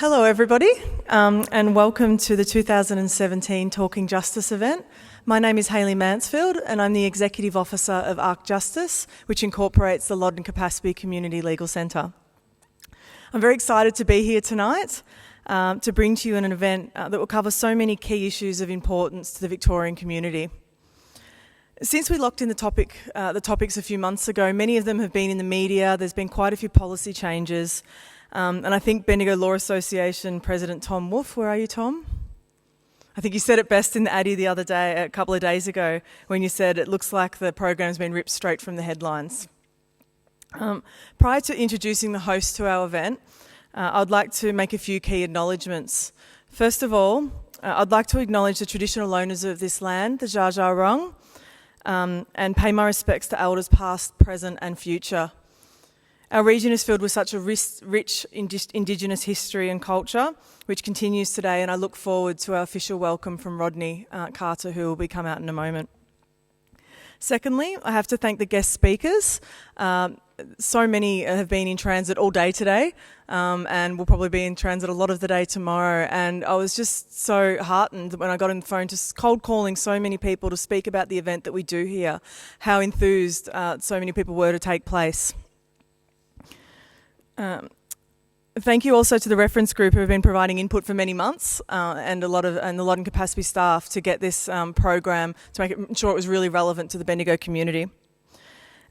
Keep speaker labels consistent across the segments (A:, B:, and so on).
A: Hello everybody, and welcome to the 2017 Talking Justice event. My name is Hayley Mansfield and I'm the Executive Officer of ARC Justice, which incorporates the Loddon Capaspy Community Legal Centre. I'm very excited to be here tonight to bring to you an event that will cover so many key issues of importance to the Victorian community. Since we locked in the topics a few months ago, many of them have been in the media. There's been quite a few policy changes. And I think Bendigo Law Association President Tom Wolfe, where are you, Tom? I think you said it best in the Addy the other day, a couple of days ago, when you said it looks like the program's been ripped straight from the headlines. Prior to introducing the host to our event, I'd like to make a few key acknowledgements. First of all, I'd like to acknowledge the traditional owners of this land, the Dja Dja Wurrung, and pay my respects to elders past, present and future. Our region is filled with such a rich Indigenous history and culture, which continues today, and I look forward to our official welcome from Rodney Carter, who will come out in a moment. Secondly, I have to thank the guest speakers. So many have been in transit all day today, and will probably be in transit a lot of the day tomorrow, and I was just so heartened when I got on the phone to cold calling so many people to speak about the event that we do here, how enthused so many people were to take place. Thank you also to the reference group who have been providing input for many months and the Loddon Capaspy staff to get this program to make sure it was really relevant to the Bendigo community.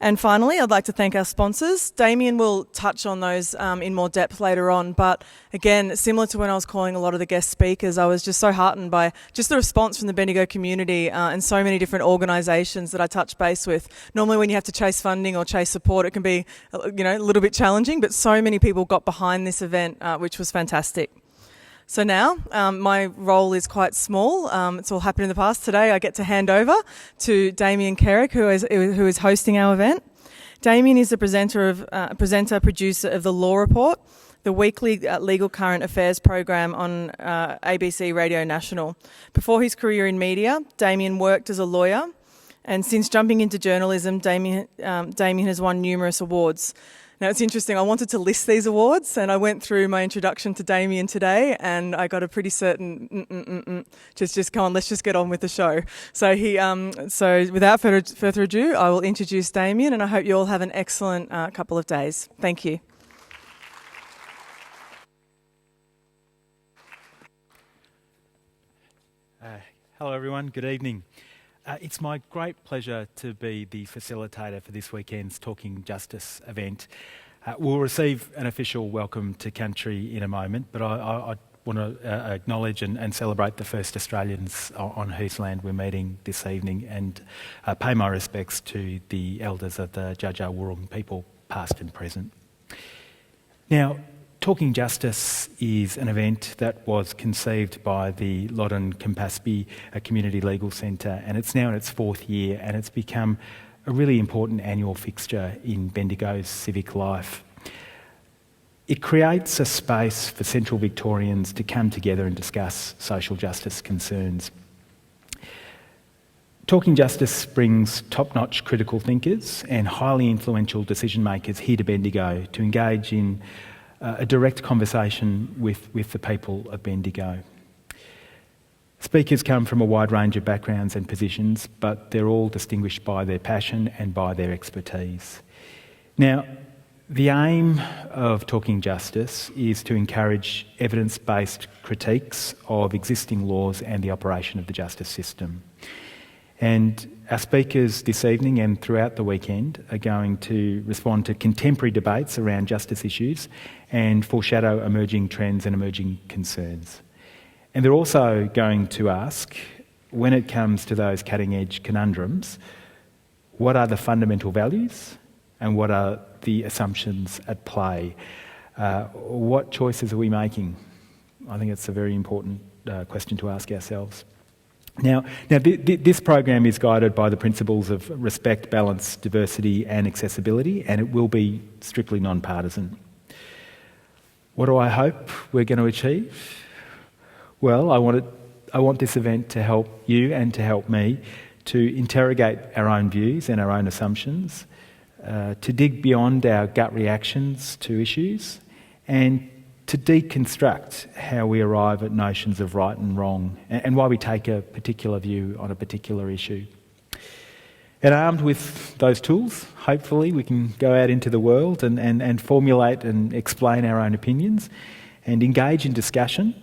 A: And finally, I'd like to thank our sponsors. Damien will touch on those in more depth later on, but again, similar to when I was calling a lot of the guest speakers, I was just so heartened by just the response from the Bendigo community and so many different organisations that I touch base with. Normally when you have to chase funding or chase support, it can be a little bit challenging, but so many people got behind this event, which was fantastic. So now, my role is quite small. It's all happened in the past. Today I get to hand over to Damien Carrick, who is hosting our event. Damien is the producer of The Law Report, the weekly legal current affairs program on ABC Radio National. Before his career in media, Damien worked as a lawyer, and since jumping into journalism, Damien has won numerous awards. Now, it's interesting, I wanted to list these awards and I went through my introduction to Damien today and I got a pretty certain just come on, let's just get on with the show. So without further ado, I will introduce Damien and I hope you all have an excellent couple of days. Thank you.
B: Hello everyone, good evening. It's my great pleasure to be the facilitator for this weekend's Talking Justice event. We'll receive an official welcome to country in a moment, but I want to acknowledge and celebrate the first Australians on whose land we're meeting this evening and pay my respects to the elders of the Dja Dja Wurrung people, past and present. Now, Talking Justice is an event that was conceived by the Loddon Capaspy Community Legal Centre, and it's now in its fourth year and it's become a really important annual fixture in Bendigo's civic life. It creates a space for Central Victorians to come together and discuss social justice concerns. Talking Justice brings top-notch critical thinkers and highly influential decision makers here to Bendigo to engage in a direct conversation with the people of Bendigo. Speakers come from a wide range of backgrounds and positions, but they're all distinguished by their passion and by their expertise. Now, the aim of Talking Justice is to encourage evidence-based critiques of existing laws and the operation of the justice system. And our speakers this evening and throughout the weekend are going to respond to contemporary debates around justice issues and foreshadow emerging trends and emerging concerns. And they're also going to ask, when it comes to those cutting-edge conundrums, what are the fundamental values and what are the assumptions at play? What choices are we making? I think it's a very important question to ask ourselves. Now, this program is guided by the principles of respect, balance, diversity and accessibility, and it will be strictly non-partisan. What do I hope we're going to achieve? Well, I want this event to help you and to help me to interrogate our own views and our own assumptions, to dig beyond our gut reactions to issues, and to deconstruct how we arrive at notions of right and wrong and why we take a particular view on a particular issue. And armed with those tools, hopefully we can go out into the world and formulate and explain our own opinions and engage in discussion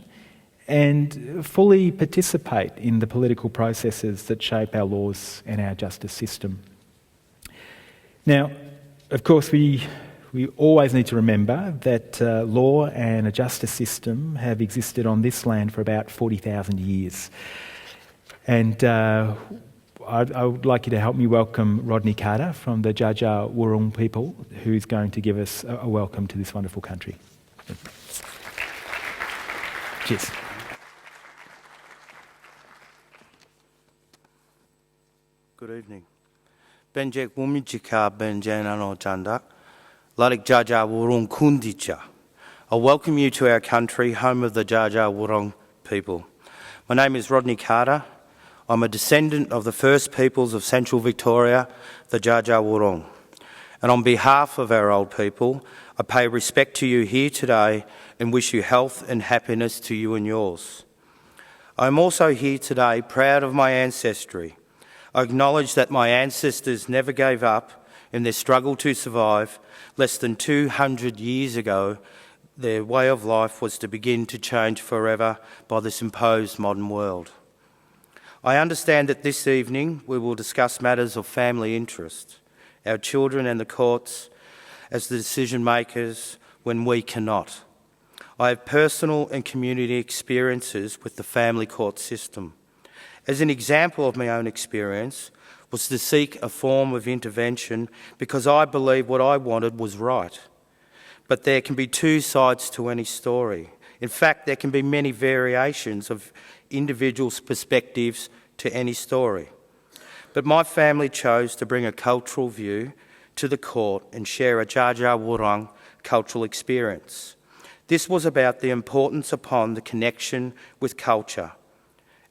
B: and fully participate in the political processes that shape our laws and our justice system. Now, of course, we always need to remember that law and a justice system have existed on this land for about 40,000 years. And I would like you to help me welcome Rodney Carter from the Dja Dja Wurrung people, who's going to give us a welcome to this wonderful country. Cheers.
C: Good evening. Benjek Wumichika Benjanano Chandak, Ladik Dja Dja Wurrung Kundicha. I welcome you to our country, home of the Dja Dja Wurrung people. My name is Rodney Carter. I'm a descendant of the first peoples of Central Victoria, the Dja Dja Wurrung. And on behalf of our old people, I pay respect to you here today and wish you health and happiness to you and yours. I'm also here today proud of my ancestry. I acknowledge that my ancestors never gave up in their struggle to survive. Less than 200 years ago, their way of life was to begin to change forever by this imposed modern world. I understand that this evening we will discuss matters of family interest, our children and the courts as the decision makers when we cannot. I have personal and community experiences with the family court system. As an example of my own experience was to seek a form of intervention because I believed what I wanted was right. But there can be two sides to any story. In fact, there can be many variations of individuals' perspectives to any story. But my family chose to bring a cultural view to the court and share a Dja Dja Wurrung cultural experience. This was about the importance upon the connection with culture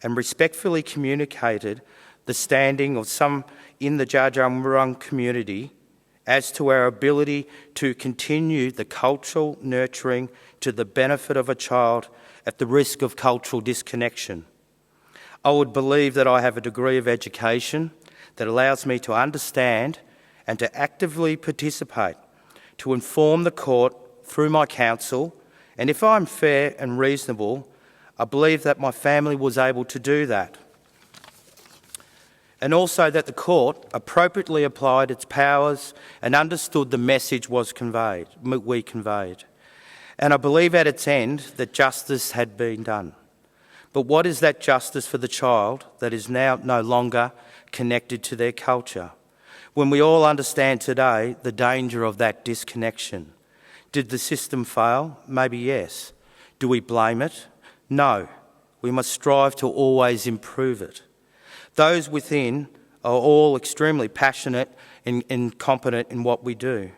C: and respectfully communicated the standing of some in the Dja Dja Wurrung community as to our ability to continue the cultural nurturing to the benefit of a child at the risk of cultural disconnection. I would believe that I have a degree of education that allows me to understand and to actively participate, to inform the court through my counsel, and if I'm fair and reasonable, I believe that my family was able to do that. And also that the court appropriately applied its powers and understood the message we conveyed. And I believe at its end that justice had been done. But what is that justice for the child that is now no longer connected to their culture? When we all understand today the danger of that disconnection. Did the system fail? Maybe yes. Do we blame it? No. We must strive to always improve it. Those within are all extremely passionate and competent in what we do.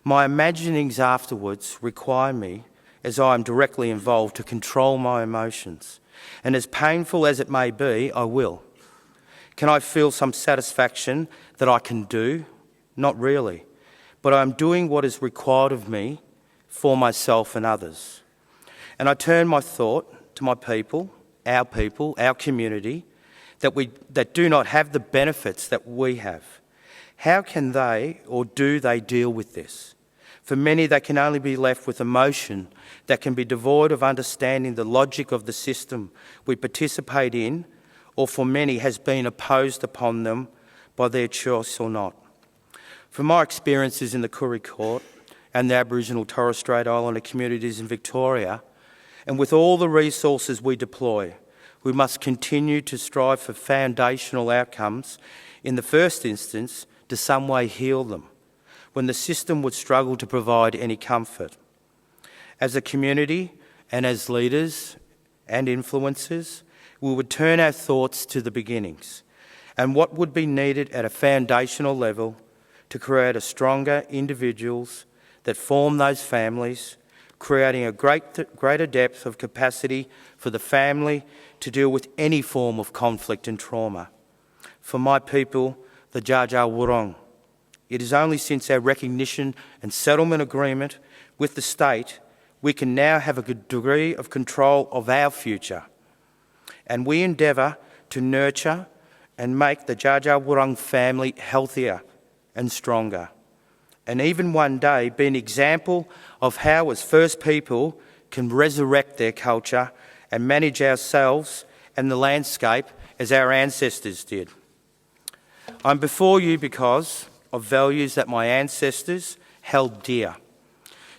C: My imaginings afterwards require me, as I am directly involved, to control my emotions. And as painful as it may be, I will. Can I feel some satisfaction that I can do? Not really. But I'm doing what is required of me for myself and others. And I turn my thought to my people, our community, that do not have the benefits that we have. How can they or do they deal with this? For many, they can only be left with emotion that can be devoid of understanding the logic of the system we participate in, or for many has been imposed upon them by their choice or not. From my experiences in the Koori Court and the Aboriginal Torres Strait Islander communities in Victoria, and with all the resources we deploy, we must continue to strive for foundational outcomes, in the first instance, to some way heal them, when the system would struggle to provide any comfort. As a community and as leaders and influencers, we would turn our thoughts to the beginnings and what would be needed at a foundational level to create a stronger individuals that form those families, creating a greater depth of capacity for the family to deal with any form of conflict and trauma. For my people, the Dja Dja Wurrung, it is only since our recognition and settlement agreement with the state we can now have a good degree of control of our future. And we endeavour to nurture and make the Dja Dja Wurrung family healthier and stronger. And even one day be an example of how, as First People, can resurrect their culture and manage ourselves and the landscape as our ancestors did. I'm before you because of values that my ancestors held dear.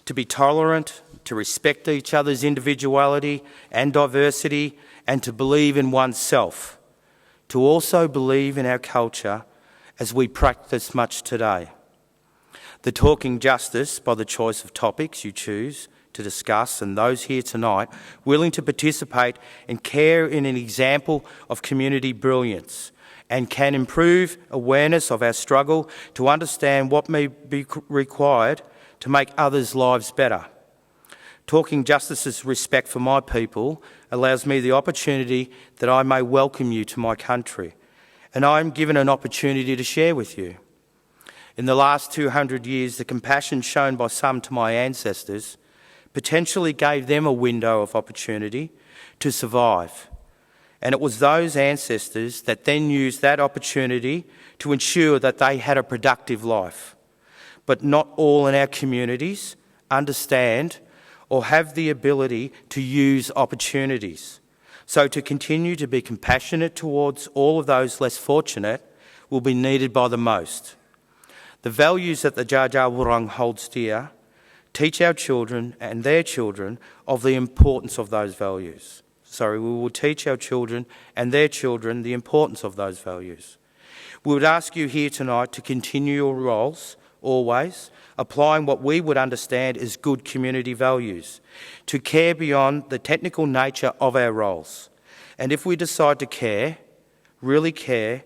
C: To be tolerant, to respect each other's individuality and diversity, and to believe in oneself. To also believe in our culture as we practice much today. The Talking Justice, by the choice of topics you choose to discuss, and those here tonight willing to participate and care in an example of community brilliance, and can improve awareness of our struggle to understand what may be required to make others' lives better. Talking Justice's respect for my people allows me the opportunity that I may welcome you to my country, and I am given an opportunity to share with you. In the last 200 years, the compassion shown by some to my ancestors potentially gave them a window of opportunity to survive. And it was those ancestors that then used that opportunity to ensure that they had a productive life. But not all in our communities understand or have the ability to use opportunities. So to continue to be compassionate towards all of those less fortunate will be needed by the most. The values that the Dja Dja Wurrung holds dear teach our children and their children of the importance of those values. We will teach our children and their children the importance of those values. We would ask you here tonight to continue your roles, always, applying what we would understand as good community values, to care beyond the technical nature of our roles. And if we decide to care, really care,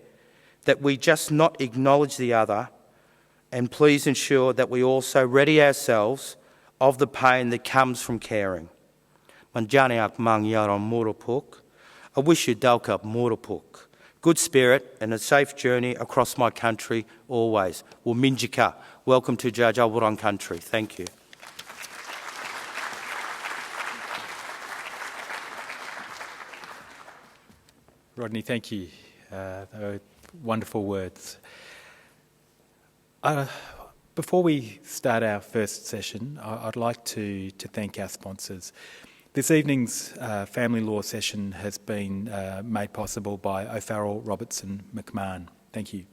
C: that we just not acknowledge the other, and please ensure that we also ready ourselves of the pain that comes from caring. Manjaniak mang yaron murupuk. I wish you dalkap murupuk. Good spirit and a safe journey across my country always. Minjika. Welcome to Dja Dja Wurrung country. Thank you.
B: Rodney, thank you. They were wonderful words. Before we start our first session, I'd like to thank our sponsors. This evening's family law session has been made possible by O'Farrell, Robertson, McMahon. Thank you.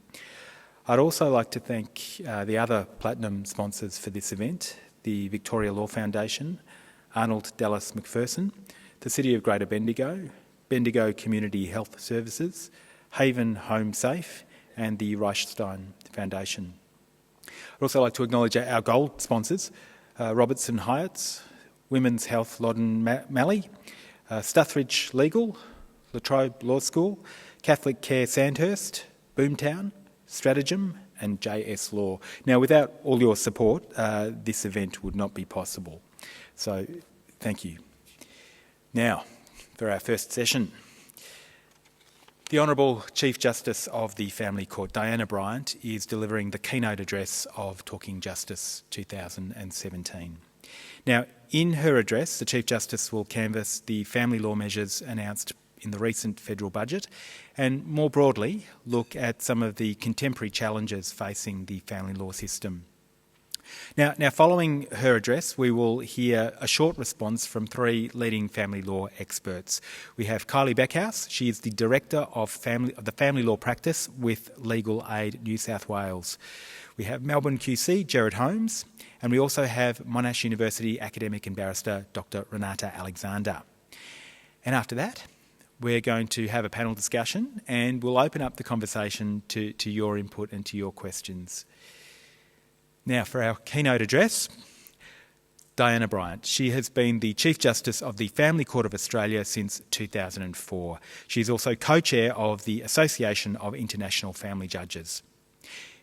B: I'd also like to thank the other platinum sponsors for this event, the Victoria Law Foundation, Arnold Dallas McPherson, the City of Greater Bendigo, Bendigo Community Health Services, Haven Home Safe, and the Reichstein Foundation. I'd also like to acknowledge our gold sponsors, Robertson Hyatts, Women's Health Loddon Malley, Stuthridge Legal, La Trobe Law School, Catholic Care Sandhurst, Boomtown, Stratagem and JS Law. Now, without all your support, this event would not be possible. So, thank you. Now, for our first session. The Honourable Chief Justice of the Family Court, Diana Bryant, is delivering the keynote address of Talking Justice 2017. Now, in her address, the Chief Justice will canvass the family law measures announced in the recent federal budget and, more broadly, look at some of the contemporary challenges facing the family law system. Now, following her address, we will hear a short response from three leading family law experts. We have Kylie Beckhouse. She is the Director of the Family Law Practice with Legal Aid New South Wales. We have Melbourne QC, Gerard Holmes, and we also have Monash University academic and barrister, Dr. Renata Alexander. And after that, we're going to have a panel discussion and we'll open up the conversation to your input and to your questions. Now, for our keynote address, Diana Bryant. She has been the Chief Justice of the Family Court of Australia since 2004. She is also co-chair of the Association of International Family Judges.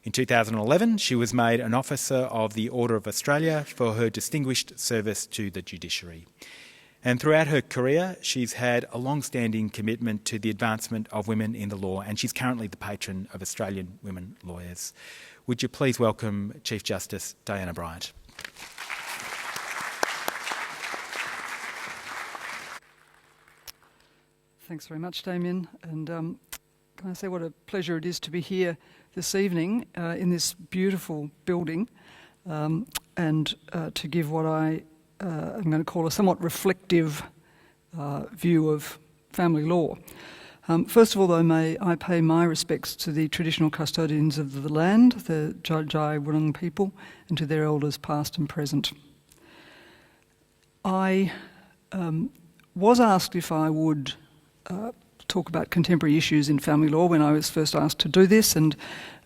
B: In 2011, she was made an Officer of the Order of Australia for her distinguished service to the judiciary. And throughout her career, she's had a long-standing commitment to the advancement of women in the law, and she's currently the patron of Australian Women Lawyers. Would you please welcome Chief Justice Diana Bryant?
D: Thanks very much, Damien. And can I say what a pleasure it is to be here this evening in this beautiful building and to give what I'm going to call a somewhat reflective view of family law. First of all, though, may I pay my respects to the traditional custodians of the land, the Jai Wurrung people, and to their elders past and present. I was asked if I would talk about contemporary issues in family law when I was first asked to do this, and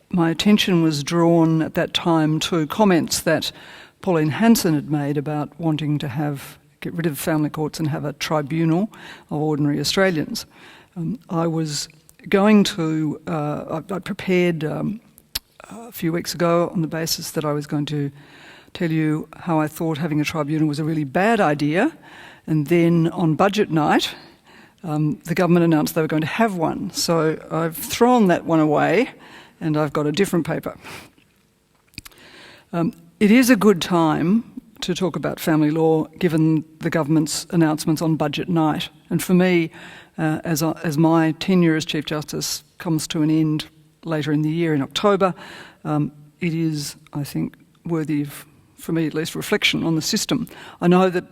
D: my attention was drawn at that time to comments that Pauline Hanson had made about wanting to get rid of family courts and have a tribunal of ordinary Australians. I was going to, I prepared a few weeks ago on the basis that I was going to tell you how I thought having a tribunal was a really bad idea, and then on budget night the government announced they were going to have one. So I've thrown that one away and I've got a different paper. It is a good time to talk about family law given the government's announcements on budget night. And for me, as my tenure as Chief Justice comes to an end later in the year in October, it is, I think, worthy of, for me at least, reflection on the system. I know that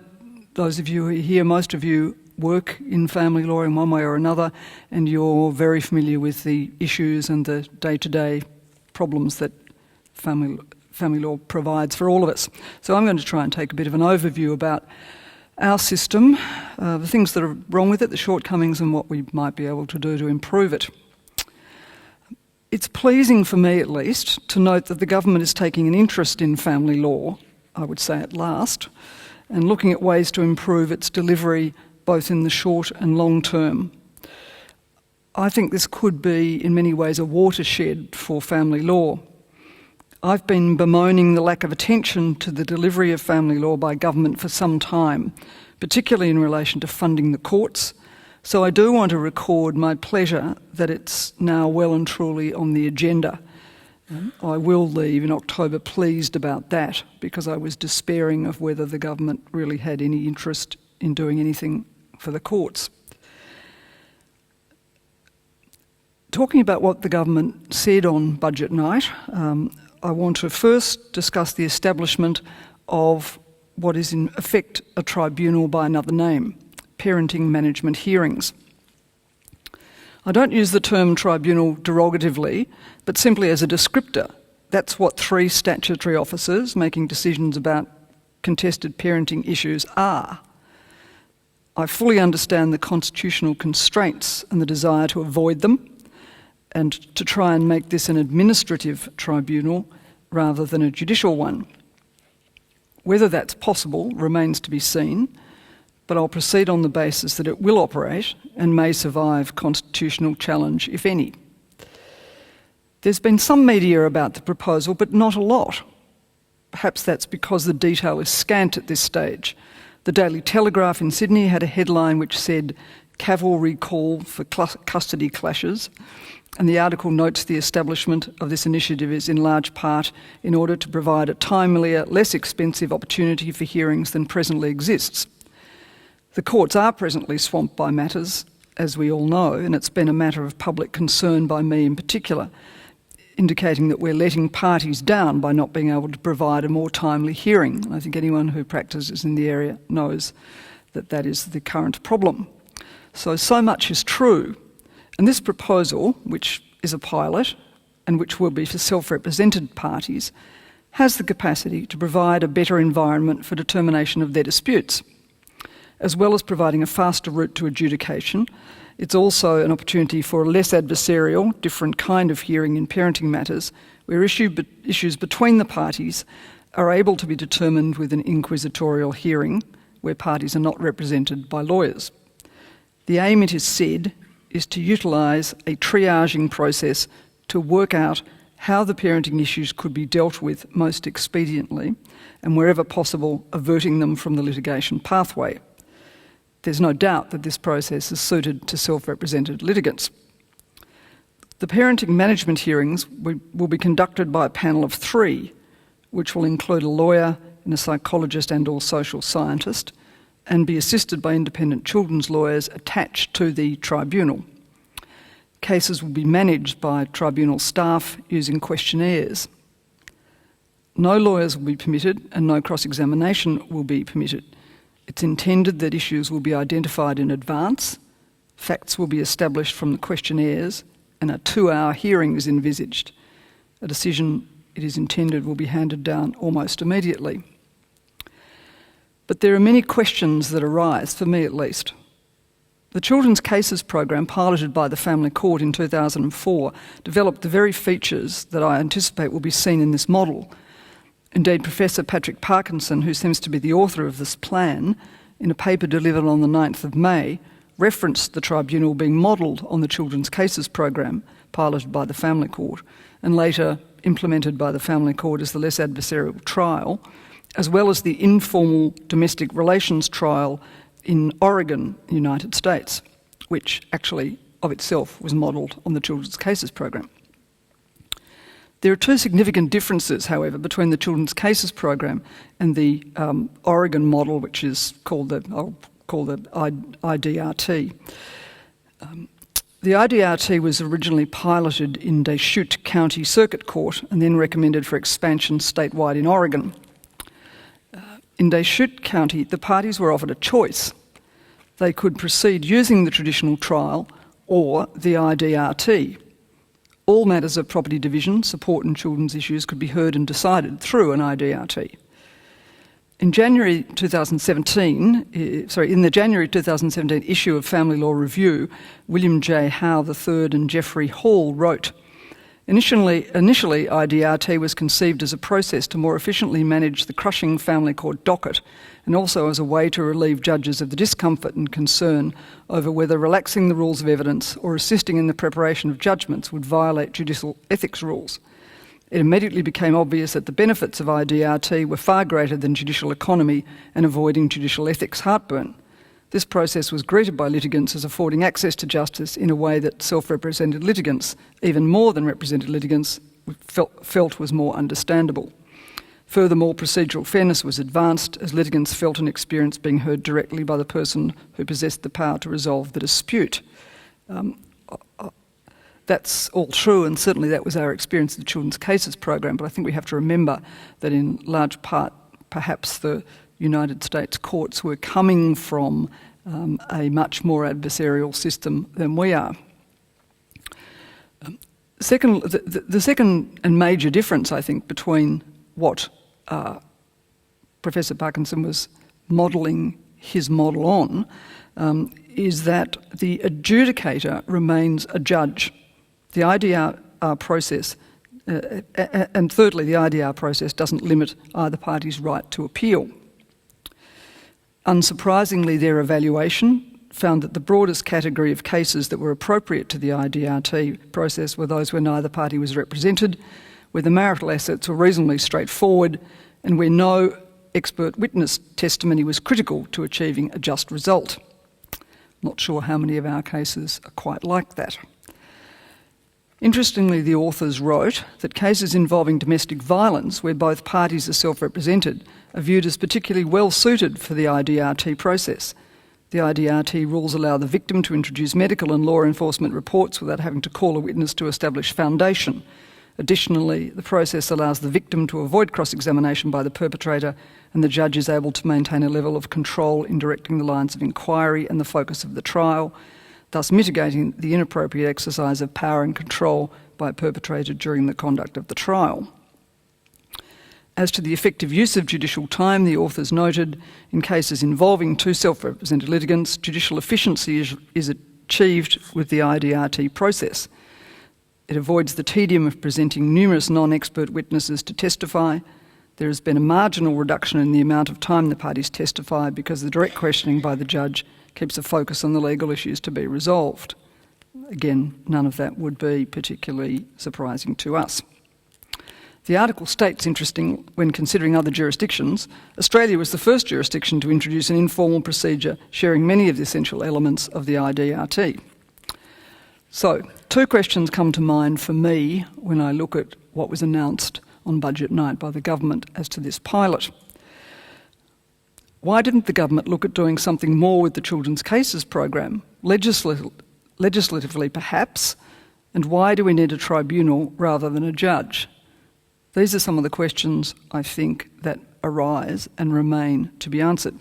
D: those of you who are here, most of you work in family law in one way or another, and you're very familiar with the issues and the day-to-day problems that family law provides for all of us. So I'm going to try and take a bit of an overview about our system, the things that are wrong with it, the shortcomings, and what we might be able to do to improve it. It's pleasing for me, at least, to note that the government is taking an interest in family law, I would say at last, and looking at ways to improve its delivery both in the short and long term. I think this could be, in many ways, a watershed for family law. I've been bemoaning the lack of attention to the delivery of family law by government for some time, particularly in relation to funding the courts. So I do want to record my pleasure that it's now well and truly on the agenda. I will leave in October pleased about that, because I was despairing of whether the government really had any interest in doing anything for the courts. Talking about what the government said on budget night, I want to first discuss the establishment of what is in effect a tribunal by another name, parenting management hearings. I don't use the term tribunal derogatively, but simply as a descriptor. That's what 3 statutory officers making decisions about contested parenting issues are. I fully understand the constitutional constraints and the desire to avoid them, and to try and make this an administrative tribunal rather than a judicial one. Whether that's possible remains to be seen, but I'll proceed on the basis that it will operate and may survive constitutional challenge, if any. There's been some media about the proposal, but not a lot. Perhaps that's because the detail is scant at this stage. The Daily Telegraph in Sydney had a headline which said, "Cavalry call for custody clashes," and the article notes the establishment of this initiative is in large part in order to provide a timelier, less expensive opportunity for hearings than presently exists. The courts are presently swamped by matters, as we all know, and it's been a matter of public concern by me in particular, indicating that we're letting parties down by not being able to provide a more timely hearing. And I think anyone who practices in the area knows that that is the current problem. So much is true. And this proposal, which is a pilot and which will be for self-represented parties, has the capacity to provide a better environment for determination of their disputes. As well as providing a faster route to adjudication, it's also an opportunity for a less adversarial, different kind of hearing in parenting matters, where issues between the parties are able to be determined with an inquisitorial hearing, where parties are not represented by lawyers. The aim, it is said, is to utilise a triaging process to work out how the parenting issues could be dealt with most expediently, and wherever possible, averting them from the litigation pathway. There's no doubt that this process is suited to self-represented litigants. The parenting management hearings will be conducted by a panel of 3, which will include a lawyer and a psychologist and or social scientist, and be assisted by independent children's lawyers attached to the tribunal. Cases will be managed by tribunal staff using questionnaires. No lawyers will be permitted and no cross-examination will be permitted. It's intended that issues will be identified in advance, facts will be established from the questionnaires, and a 2-hour hearing is envisaged. A decision, it is intended, will be handed down almost immediately. But there are many questions that arise, for me at least. The Children's Cases program, piloted by the Family Court in 2004, developed the very features that I anticipate will be seen in this model. Indeed, Professor Patrick Parkinson, who seems to be the author of this plan, in a paper delivered on the 9th of May, referenced the tribunal being modelled on the Children's Cases program, piloted by the Family Court, and later implemented by the Family Court as the less adversarial trial, as well as the informal domestic relations trial in Oregon, United States, which actually of itself was modelled on the Children's Cases program. There are two significant differences, however, between the Children's Cases program and the Oregon model, which is called the IDRT. The IDRT was originally piloted in Deschutes County Circuit Court and then recommended for expansion statewide in Oregon. In Deschutes County, the parties were offered a choice. They could proceed using the traditional trial or the IDRT. All matters of property division, support and children's issues could be heard and decided through an IDRT. In the January 2017 issue of Family Law Review, William J. Howe III and Geoffrey Hall wrote, Initially, IDRT was conceived as a process to more efficiently manage the crushing family court docket and also as a way to relieve judges of the discomfort and concern over whether relaxing the rules of evidence or assisting in the preparation of judgments would violate judicial ethics rules. It immediately became obvious that the benefits of IDRT were far greater than judicial economy and avoiding judicial ethics heartburn. This process was greeted by litigants as affording access to justice in a way that self-represented litigants, even more than represented litigants, felt was more understandable. Furthermore, procedural fairness was advanced as litigants felt and experienced being heard directly by the person who possessed the power to resolve the dispute. That's all true, and certainly that was our experience of the Children's Cases program, but I think we have to remember that in large part, perhaps the United States courts were coming from a much more adversarial system than we are. The second and major difference, I think, between what Professor Parkinson was modelling his model on is that the adjudicator remains a judge. The IDR process, and thirdly, the IDR process doesn't limit either party's right to appeal. Unsurprisingly, their evaluation found that the broadest category of cases that were appropriate to the IDRT process were those where neither party was represented, where the marital assets were reasonably straightforward, and where no expert witness testimony was critical to achieving a just result. Not sure how many of our cases are quite like that. Interestingly, the authors wrote that cases involving domestic violence, where both parties are self-represented, are viewed as particularly well suited for the IDRT process. The IDRT rules allow the victim to introduce medical and law enforcement reports without having to call a witness to establish foundation. Additionally, the process allows the victim to avoid cross-examination by the perpetrator, and the judge is able to maintain a level of control in directing the lines of inquiry and the focus of the trial, thus mitigating the inappropriate exercise of power and control by a perpetrator during the conduct of the trial. As to the effective use of judicial time, the authors noted, in cases involving two self-represented litigants, judicial efficiency is achieved with the IDRT process. It avoids the tedium of presenting numerous non-expert witnesses to testify. There has been a marginal reduction in the amount of time the parties testify because the direct questioning by the judge keeps a focus on the legal issues to be resolved. Again, none of that would be particularly surprising to us. The article states, interesting, when considering other jurisdictions, Australia was the first jurisdiction to introduce an informal procedure sharing many of the essential elements of the IDRT. So, two questions come to mind for me when I look at what was announced on budget night by the government as to this pilot. Why didn't the government look at doing something more with the Children's Cases program, legislatively perhaps? And why do we need a tribunal rather than a judge? These are some of the questions I think that arise and remain to be answered.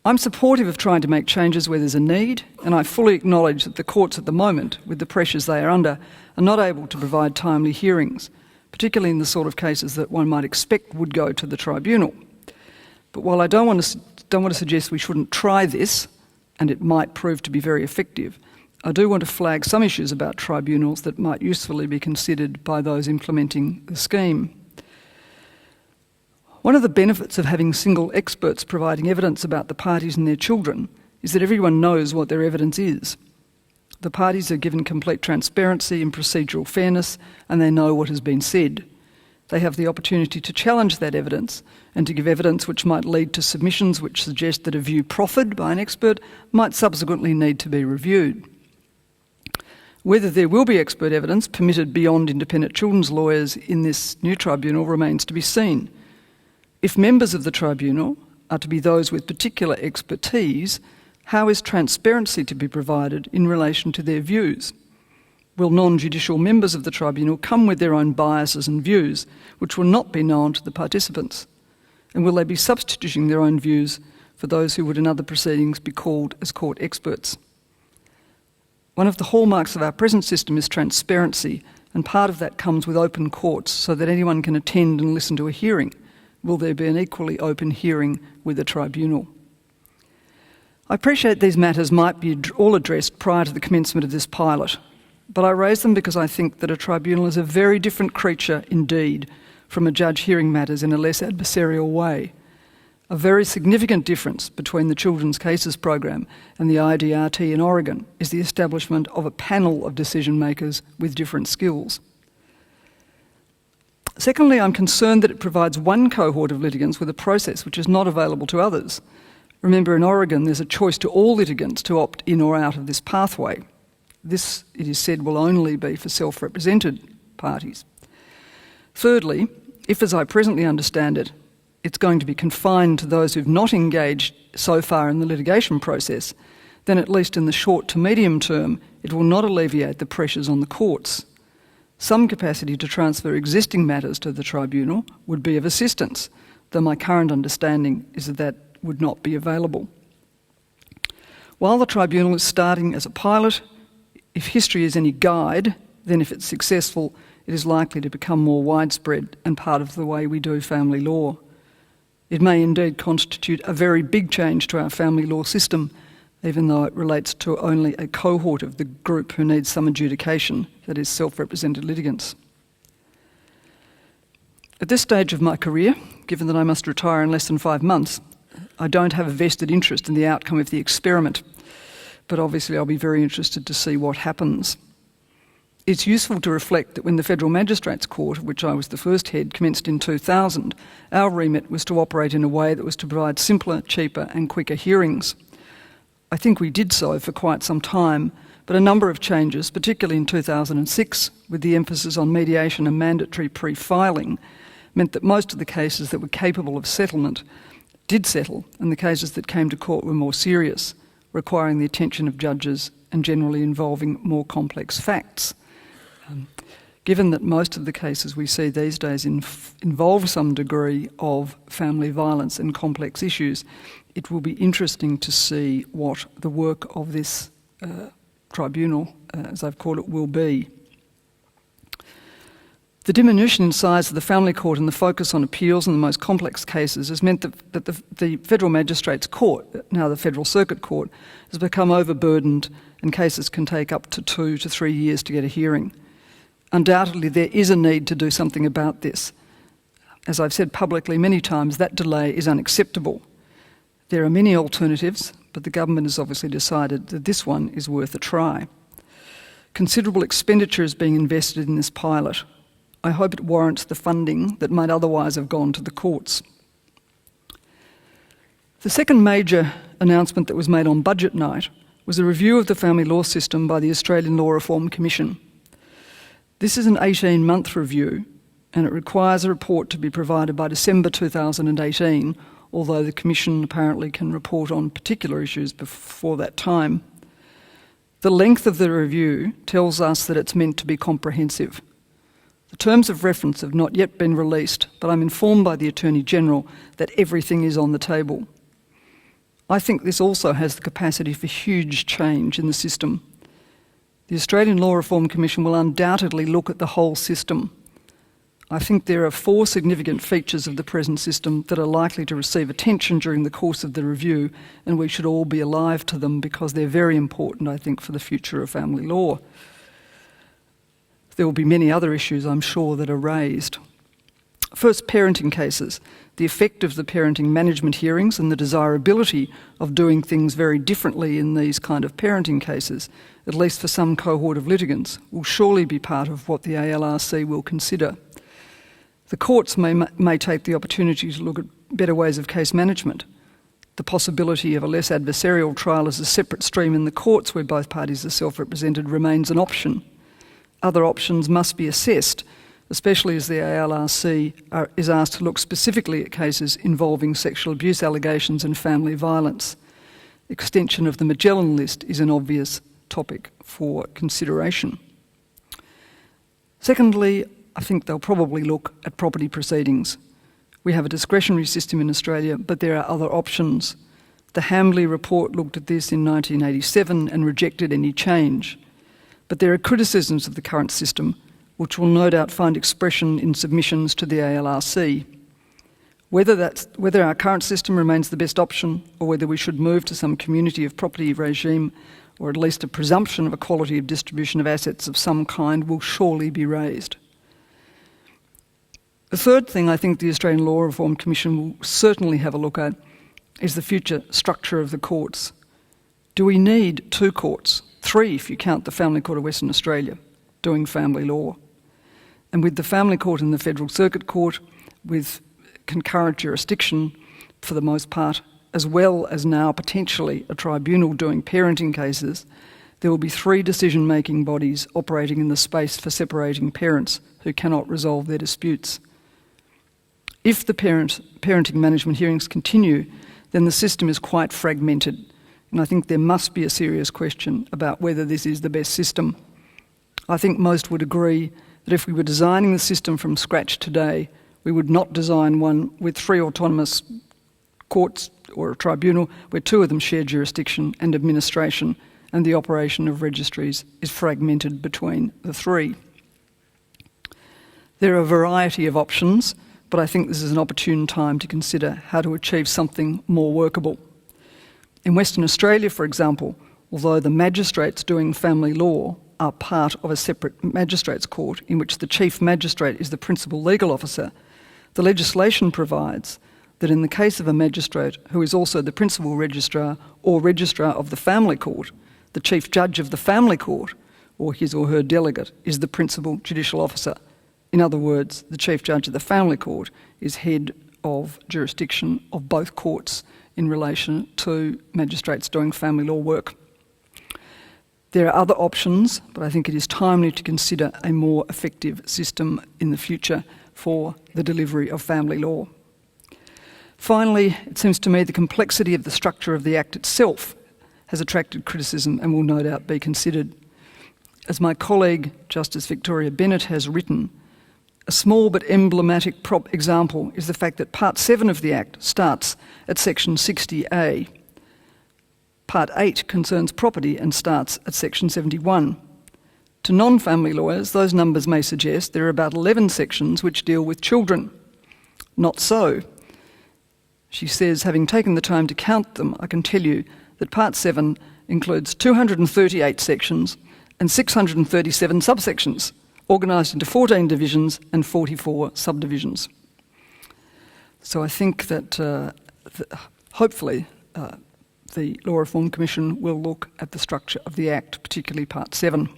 D: I'm supportive of trying to make changes where there's a need, and I fully acknowledge that the courts at the moment, with the pressures they are under, are not able to provide timely hearings, particularly in the sort of cases that one might expect would go to the tribunal. But while I don't want to suggest we shouldn't try this, and it might prove to be very effective, I do want to flag some issues about tribunals that might usefully be considered by those implementing the scheme. One of the benefits of having single experts providing evidence about the parties and their children is that everyone knows what their evidence is. The parties are given complete transparency and procedural fairness, and they know what has been said. They have the opportunity to challenge that evidence and to give evidence which might lead to submissions which suggest that a view proffered by an expert might subsequently need to be reviewed. Whether there will be expert evidence permitted beyond independent children's lawyers in this new tribunal remains to be seen. If members of the tribunal are to be those with particular expertise, how is transparency to be provided in relation to their views? Will non-judicial members of the tribunal come with their own biases and views, which will not be known to the participants? And will they be substituting their own views for those who would in other proceedings be called as court experts? One of the hallmarks of our present system is transparency, and part of that comes with open courts so that anyone can attend and listen to a hearing. Will there be an equally open hearing with a tribunal? I appreciate these matters might be all addressed prior to the commencement of this pilot, but I raise them because I think that a tribunal is a very different creature indeed from a judge hearing matters in a less adversarial way. A very significant difference between the Children's Cases program and the IDRT in Oregon is the establishment of a panel of decision makers with different skills. Secondly, I'm concerned that it provides one cohort of litigants with a process which is not available to others. Remember, in Oregon, there's a choice to all litigants to opt in or out of this pathway. This, it is said, will only be for self-represented parties. Thirdly, if, as I presently understand it, it's going to be confined to those who've not engaged so far in the litigation process, then at least in the short to medium term, it will not alleviate the pressures on the courts. Some capacity to transfer existing matters to the tribunal would be of assistance, though my current understanding is that that would not be available. While the tribunal is starting as a pilot, if history is any guide, then if it's successful, it is likely to become more widespread and part of the way we do family law. It may indeed constitute a very big change to our family law system, even though it relates to only a cohort of the group who needs some adjudication, that is, self-represented litigants. At this stage of my career, given that I must retire in less than 5 months, I don't have a vested interest in the outcome of the experiment, but obviously I'll be very interested to see what happens. It's useful to reflect that when the Federal Magistrates Court, of which I was the first head, commenced in 2000, our remit was to operate in a way that was to provide simpler, cheaper and quicker hearings. I think we did so for quite some time, but a number of changes, particularly in 2006, with the emphasis on mediation and mandatory pre-filing, meant that most of the cases that were capable of settlement did settle, and the cases that came to court were more serious, requiring the attention of judges and generally involving more complex facts. Given that most of the cases we see these days involve some degree of family violence and complex issues, it will be interesting to see what the work of this tribunal, as I've called it, will be. The diminution in size of the family court and the focus on appeals and the most complex cases has meant that the Federal Magistrates Court, now the Federal Circuit Court, has become overburdened and cases can take up to 2 to 3 years to get a hearing. Undoubtedly, there is a need to do something about this. As I've said publicly many times, that delay is unacceptable. There are many alternatives, but the government has obviously decided that this one is worth a try. Considerable expenditure is being invested in this pilot. I hope it warrants the funding that might otherwise have gone to the courts. The second major announcement that was made on budget night was a review of the family law system by the Australian Law Reform Commission. This is an 18-month review, and it requires a report to be provided by December 2018 although the Commission apparently can report on particular issues before that time. The length of the review tells us that it's meant to be comprehensive. The terms of reference have not yet been released, but I'm informed by the Attorney-General that everything is on the table. I think this also has the capacity for huge change in the system. The Australian Law Reform Commission will undoubtedly look at the whole system. I think there are 4 significant features of the present system that are likely to receive attention during the course of the review, and we should all be alive to them because they're very important, I think, for the future of family law. There will be many other issues, I'm sure, that are raised. First, parenting cases. The effect of the parenting management hearings and the desirability of doing things very differently in these kind of parenting cases, at least for some cohort of litigants, will surely be part of what the ALRC will consider. The courts may take the opportunity to look at better ways of case management. The possibility of a less adversarial trial as a separate stream in the courts where both parties are self-represented remains an option. Other options must be assessed, especially as the ALRC is asked to look specifically at cases involving sexual abuse allegations and family violence. Extension of the Magellan list is an obvious topic for consideration. Secondly, I think they'll probably look at property proceedings. We have a discretionary system in Australia, but there are other options. The Hambley report looked at this in 1987 and rejected any change. But there are criticisms of the current system, which will no doubt find expression in submissions to the ALRC. Whether our current system remains the best option, or whether we should move to some community of property regime, or at least a presumption of equality of distribution of assets of some kind, will surely be raised. The third thing I think the Australian Law Reform Commission will certainly have a look at is the future structure of the courts. Do we need 2 courts? 3 if you count the Family Court of Western Australia, doing family law. And with the Family Court and the Federal Circuit Court, with concurrent jurisdiction for the most part, as well as now potentially a tribunal doing parenting cases, there will be 3 decision-making bodies operating in the space for separating parents who cannot resolve their disputes. If the parenting management hearings continue, then the system is quite fragmented. And I think there must be a serious question about whether this is the best system. I think most would agree that if we were designing the system from scratch today, we would not design one with 3 autonomous courts or a tribunal where 2 of them share jurisdiction and administration, and the operation of registries is fragmented between the 3. There are a variety of options, but I think this is an opportune time to consider how to achieve something more workable. In Western Australia, for example, although the magistrates doing family law are part of a separate magistrates court in which the chief magistrate is the principal legal officer, the legislation provides that in the case of a magistrate who is also the principal registrar or registrar of the family court, the chief judge of the family court, or his or her delegate, is the principal judicial officer. In other words, the chief judge of the family court is head of jurisdiction of both courts in relation to magistrates doing family law work. There are other options, but I think it is timely to consider a more effective system in the future for the delivery of family law. Finally, it seems to me the complexity of the structure of the Act itself has attracted criticism and will no doubt be considered. As my colleague, Justice Victoria Bennett, has written, a small but emblematic example is the fact that Part 7 of the Act starts at Section 60A. Part 8 concerns property and starts at Section 71. To non-family lawyers, those numbers may suggest there are about 11 sections which deal with children. Not so. She says, having taken the time to count them, I can tell you that Part 7 includes 238 sections and 637 subsections, organised into 14 divisions and 44 subdivisions. So I think that hopefully the Law Reform Commission will look at the structure of the Act, particularly Part 7.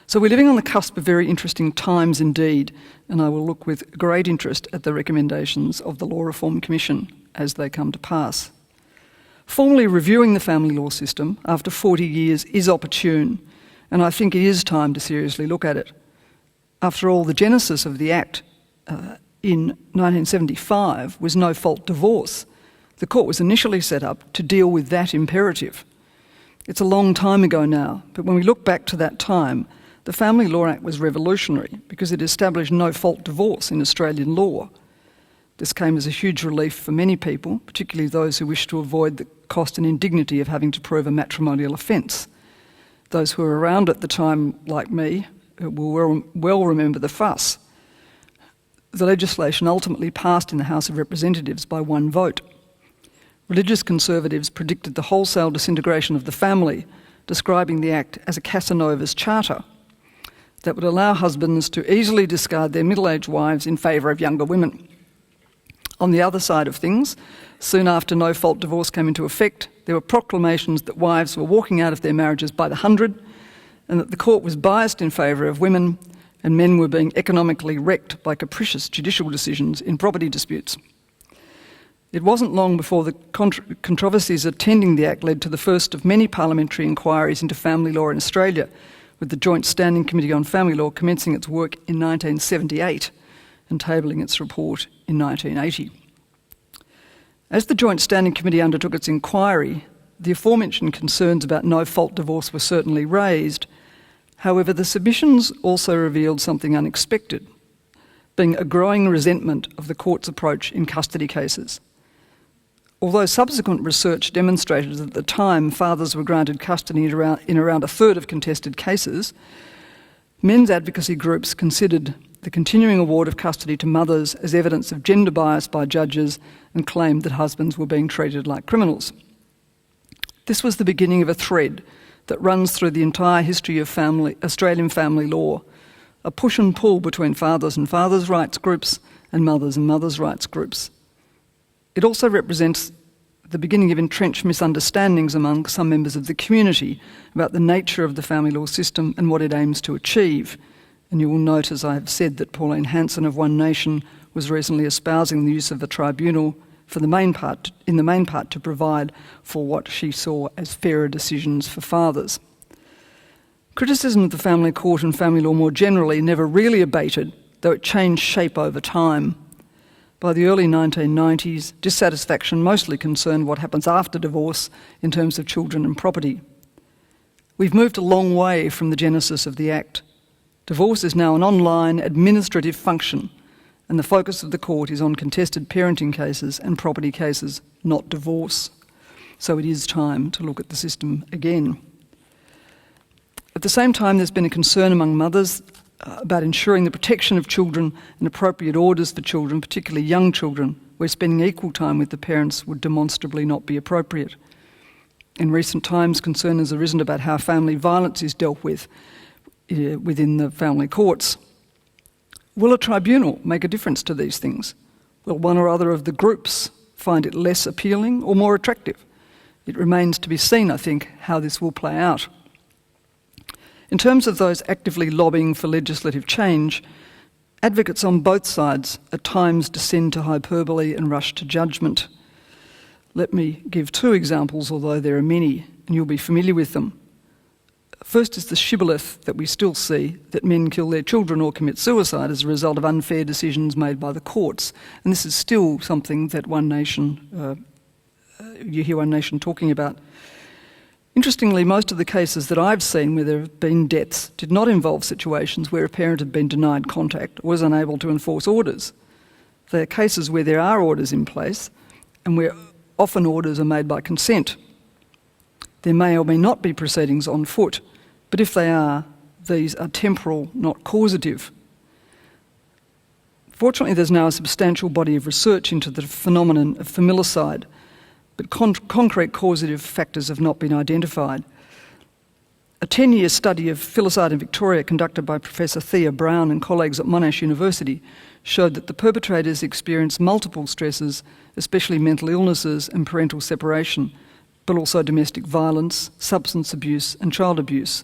D: So we're living on the cusp of very interesting times indeed, and I will look with great interest at the recommendations of the Law Reform Commission as they come to pass. Formally reviewing the family law system after 40 years is opportune, and I think it is time to seriously look at it. After all, the genesis of the Act in 1975 was no-fault divorce. The court was initially set up to deal with that imperative. It's a long time ago now, but when we look back to that time, the Family Law Act was revolutionary because it established no-fault divorce in Australian law. This came as a huge relief for many people, particularly those who wished to avoid the cost and indignity of having to prove a matrimonial offence. Those who were around at the time, like me, will well remember the fuss. The legislation ultimately passed in the House of Representatives by one vote. Religious conservatives predicted the wholesale disintegration of the family, describing the Act as a Casanova's charter that would allow husbands to easily discard their middle-aged wives in favour of younger women. On the other side of things, soon after no-fault divorce came into effect, there were proclamations that wives were walking out of their marriages by the hundred, and that the court was biased in favour of women, and men were being economically wrecked by capricious judicial decisions in property disputes. It wasn't long before the controversies attending the Act led to the first of many parliamentary inquiries into family law in Australia, with the Joint Standing Committee on Family Law commencing its work in 1978 and tabling its report in 1980. As the Joint Standing Committee undertook its inquiry, the aforementioned concerns about no-fault divorce were certainly raised. However, the submissions also revealed something unexpected, being a growing resentment of the court's approach in custody cases. Although subsequent research demonstrated that at the time fathers were granted custody in around a third of contested cases, men's advocacy groups considered the continuing award of custody to mothers as evidence of gender bias by judges and claimed that husbands were being treated like criminals. This was the beginning of a thread that runs through the entire history of Australian family law, a push and pull between fathers and fathers' rights groups and mothers' rights groups. It also represents the beginning of entrenched misunderstandings among some members of the community about the nature of the family law system and what it aims to achieve. And you will note, as I have said, that Pauline Hanson of One Nation was recently espousing the use of the tribunal in the main part to provide for what she saw as fairer decisions for fathers. Criticism of the family court and family law more generally never really abated, though it changed shape over time. By the early 1990s, dissatisfaction mostly concerned what happens after divorce in terms of children and property. We've moved a long way from the genesis of the Act. Divorce is now an online administrative function, and the focus of the court is on contested parenting cases and property cases, not divorce. So it is time to look at the system again. At the same time, there's been a concern among mothers about ensuring the protection of children and appropriate orders for children, particularly young children, where spending equal time with the parents would demonstrably not be appropriate. In recent times, concern has arisen about how family violence is dealt with within the family courts. Will a tribunal make a difference to these things? Will one or other of the groups find it less appealing or more attractive? It remains to be seen, I think, how this will play out. In terms of those actively lobbying for legislative change, advocates on both sides at times descend to hyperbole and rush to judgment. Let me give two examples, although there are many, and you'll be familiar with them. First is the shibboleth that we still see, that men kill their children or commit suicide as a result of unfair decisions made by the courts. And this is still something that you hear One Nation talking about. Interestingly, most of the cases that I've seen where there have been deaths did not involve situations where a parent had been denied contact or was unable to enforce orders. They are cases where there are orders in place and where often orders are made by consent. There may or may not be proceedings on foot, but if they are, these are temporal, not causative. Fortunately, there's now a substantial body of research into the phenomenon of familicide, but concrete causative factors have not been identified. A 10-year study of filicide in Victoria conducted by Professor Thea Brown and colleagues at Monash University showed that the perpetrators experienced multiple stresses, especially mental illnesses and parental separation, but also domestic violence, substance abuse and child abuse.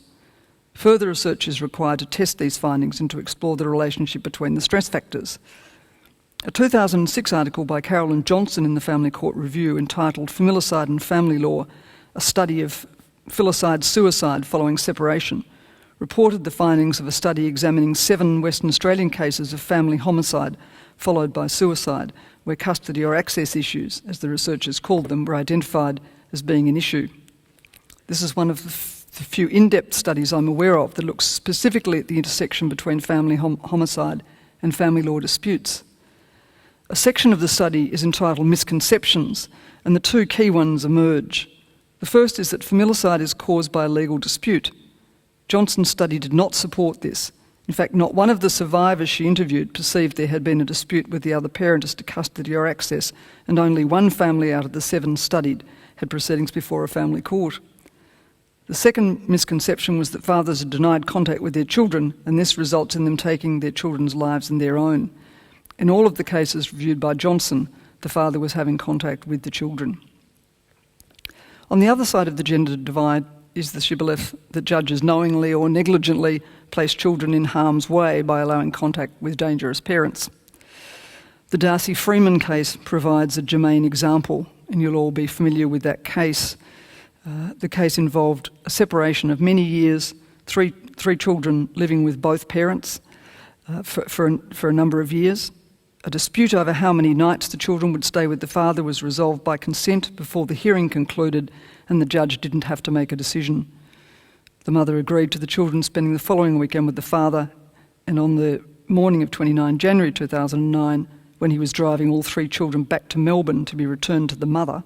D: Further research is required to test these findings and to explore the relationship between the stress factors. A 2006 article by Carolyn Johnson in the Family Court Review entitled Familicide and Family Law, a study of filicide suicide following separation, reported the findings of a study examining 7 Western Australian cases of family homicide followed by suicide, where custody or access issues, as the researchers called them, were identified as being an issue. This is one of the few in-depth studies I'm aware of that looks specifically at the intersection between family homicide and family law disputes. A section of the study is entitled Misconceptions, and the 2 key ones emerge. The first is that familicide is caused by a legal dispute. Johnson's study did not support this. In fact, not one of the survivors she interviewed perceived there had been a dispute with the other parent as to custody or access, and only 1 family out of the 7 studied had proceedings before a family court. The second misconception was that fathers are denied contact with their children, and this results in them taking their children's lives in their own. In all of the cases reviewed by Johnson, the father was having contact with the children. On the other side of the gender divide is the shibboleth that judges knowingly or negligently place children in harm's way by allowing contact with dangerous parents. The Darcy Freeman case provides a germane example, and you'll all be familiar with that case. The case involved a separation of many years, three children living with both parents for a number of years. A dispute over how many nights the children would stay with the father was resolved by consent before the hearing concluded, and the judge didn't have to make a decision. The mother agreed to the children spending the following weekend with the father, and on the morning of 29 January 2009, when he was driving all 3 children back to Melbourne to be returned to the mother,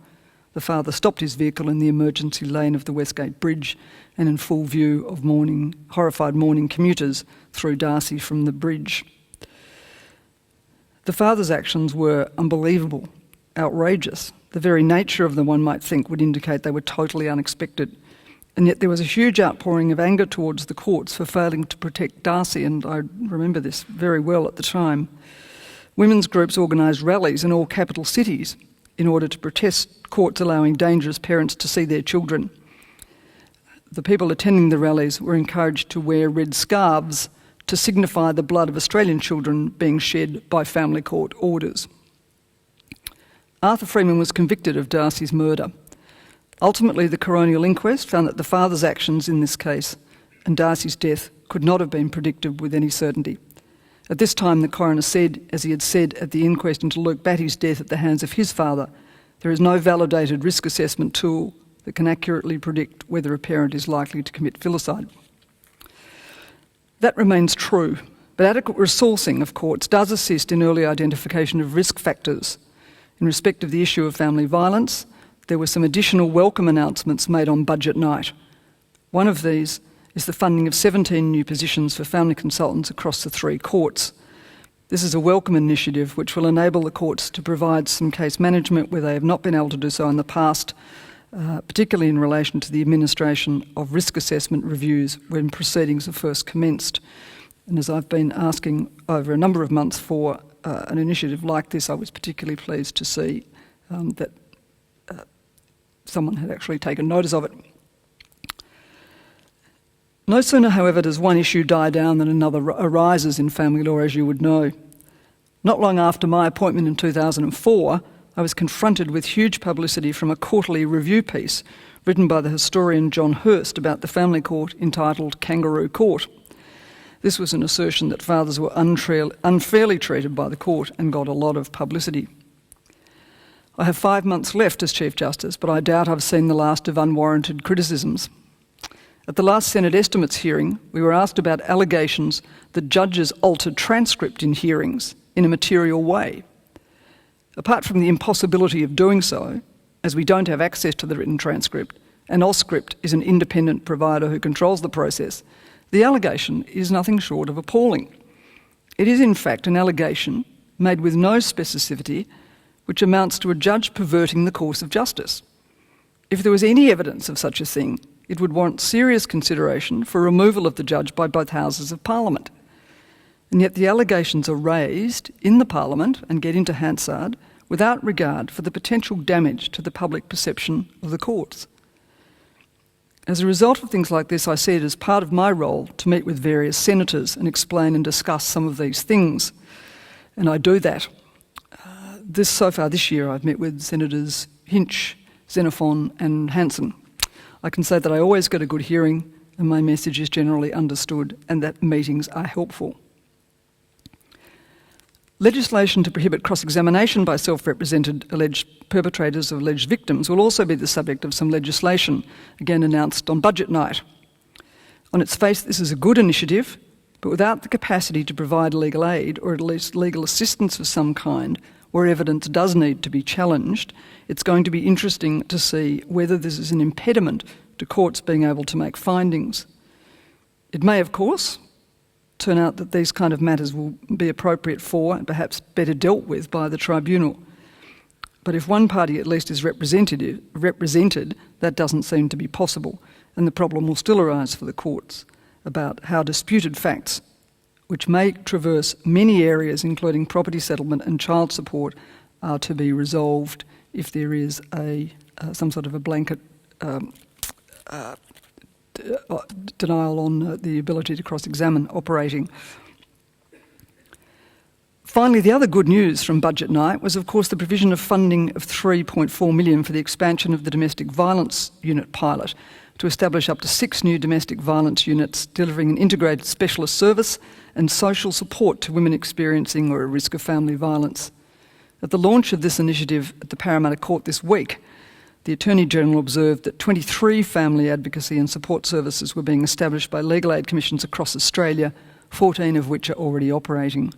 D: the father stopped his vehicle in the emergency lane of the Westgate Bridge and in full view of horrified morning commuters threw Darcy from the bridge. The father's actions were unbelievable, outrageous. The very nature of them, one might think, would indicate they were totally unexpected. And yet there was a huge outpouring of anger towards the courts for failing to protect Darcy, and I remember this very well at the time. Women's groups organised rallies in all capital cities in order to protest courts allowing dangerous parents to see their children. The people attending the rallies were encouraged to wear red scarves to signify the blood of Australian children being shed by family court orders. Arthur Freeman was convicted of Darcy's murder. Ultimately, the coronial inquest found that the father's actions in this case and Darcy's death could not have been predicted with any certainty. At this time, the coroner said, as he had said at the inquest into Luke Batty's death at the hands of his father, there is no validated risk assessment tool that can accurately predict whether a parent is likely to commit filicide. That remains true, but adequate resourcing of courts does assist in early identification of risk factors. In respect of the issue of family violence, there were some additional welcome announcements made on budget night. One of these is the funding of 17 new positions for family consultants across the 3 courts. This is a welcome initiative which will enable the courts to provide some case management where they have not been able to do so in the past, particularly in relation to the administration of risk assessment reviews when proceedings are first commenced. And as I've been asking over a number of months for an initiative like this, I was particularly pleased to see that someone had actually taken notice of it. No sooner, however, does one issue die down than another arises in family law, as you would know. Not long after my appointment in 2004, I was confronted with huge publicity from a quarterly review piece written by the historian John Hurst about the family court entitled Kangaroo Court. This was an assertion that fathers were unfairly treated by the court and got a lot of publicity. I have 5 months left as Chief Justice, but I doubt I've seen the last of unwarranted criticisms. At the last Senate estimates hearing, we were asked about allegations that judges altered transcript in hearings in a material way. Apart from the impossibility of doing so, as we don't have access to the written transcript, and Auscript is an independent provider who controls the process, the allegation is nothing short of appalling. It is in fact an allegation made with no specificity, which amounts to a judge perverting the course of justice. If there was any evidence of such a thing, it would warrant serious consideration for removal of the judge by both Houses of Parliament. And yet the allegations are raised in the Parliament and get into Hansard without regard for the potential damage to the public perception of the courts. As a result of things like this, I see it as part of my role to meet with various senators and explain and discuss some of these things. And I do that. So far this year, I've met with Senators Hinch, Xenophon and Hanson. I can say that I always get a good hearing and my message is generally understood and that meetings are helpful. Legislation to prohibit cross-examination by self-represented alleged perpetrators of alleged victims will also be the subject of some legislation, again announced on budget night. On its face, this is a good initiative, but without the capacity to provide legal aid, or at least legal assistance of some kind, where evidence does need to be challenged, it's going to be interesting to see whether this is an impediment to courts being able to make findings. It may, of course, turn out that these kind of matters will be appropriate for and perhaps better dealt with by the tribunal. But if one party at least is represented, that doesn't seem to be possible, and the problem will still arise for the courts about how disputed facts, which may traverse many areas including property settlement and child support, are to be resolved if there is some sort of a blanket denial on the ability to cross-examine operating. Finally, the other good news from budget night was, of course, the provision of funding of $3.4 million for the expansion of the domestic violence unit pilot to establish up to 6 new domestic violence units delivering an integrated specialist service and social support to women experiencing or at risk of family violence. At the launch of this initiative at the Parramatta Court this week, the Attorney-General observed that 23 family advocacy and support services were being established by legal aid commissions across Australia, 14 of which are already operating.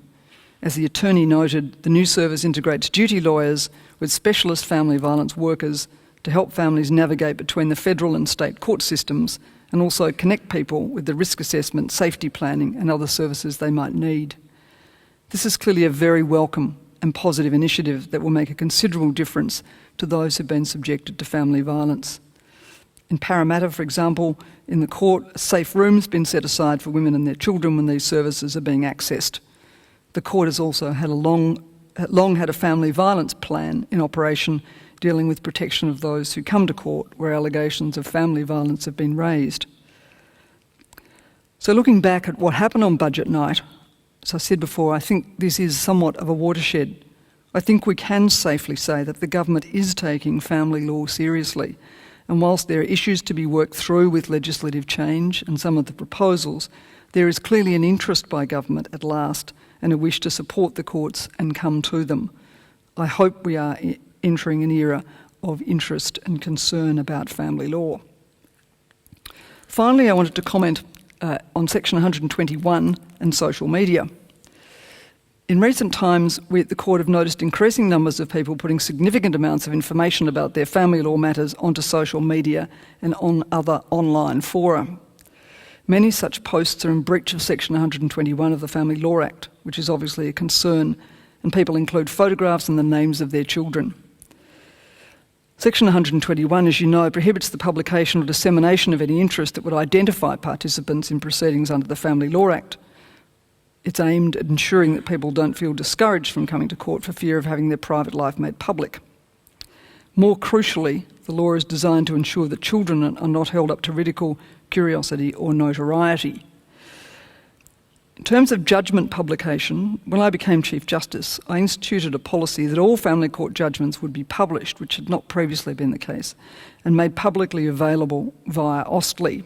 D: As the Attorney noted, the new service integrates duty lawyers with specialist family violence workers to help families navigate between the federal and state court systems and also connect people with the risk assessment, safety planning and other services they might need. This is clearly a very welcome and positive initiative that will make a considerable difference to those who've been subjected to family violence. In Parramatta, for example, in the court, a safe room's been set aside for women and their children when these services are being accessed. The court has also had long had a family violence plan in operation dealing with protection of those who come to court where allegations of family violence have been raised. So looking back at what happened on budget night, as I said before, I think this is somewhat of a watershed. I think we can safely say that the government is taking family law seriously, and whilst there are issues to be worked through with legislative change and some of the proposals, there is clearly an interest by government at last and a wish to support the courts and come to them. I hope we are entering an era of interest and concern about family law. Finally, I wanted to comment on Section 121 and social media. In recent times, we at the Court have noticed increasing numbers of people putting significant amounts of information about their family law matters onto social media and on other online fora. Many such posts are in breach of Section 121 of the Family Law Act, which is obviously a concern, and people include photographs and the names of their children. Section 121, as you know, prohibits the publication or dissemination of any interest that would identify participants in proceedings under the Family Law Act. It's aimed at ensuring that people don't feel discouraged from coming to court for fear of having their private life made public. More crucially, the law is designed to ensure that children are not held up to ridicule, curiosity or notoriety. In terms of judgment publication, when I became Chief Justice, I instituted a policy that all family court judgments would be published, which had not previously been the case, and made publicly available via Ostly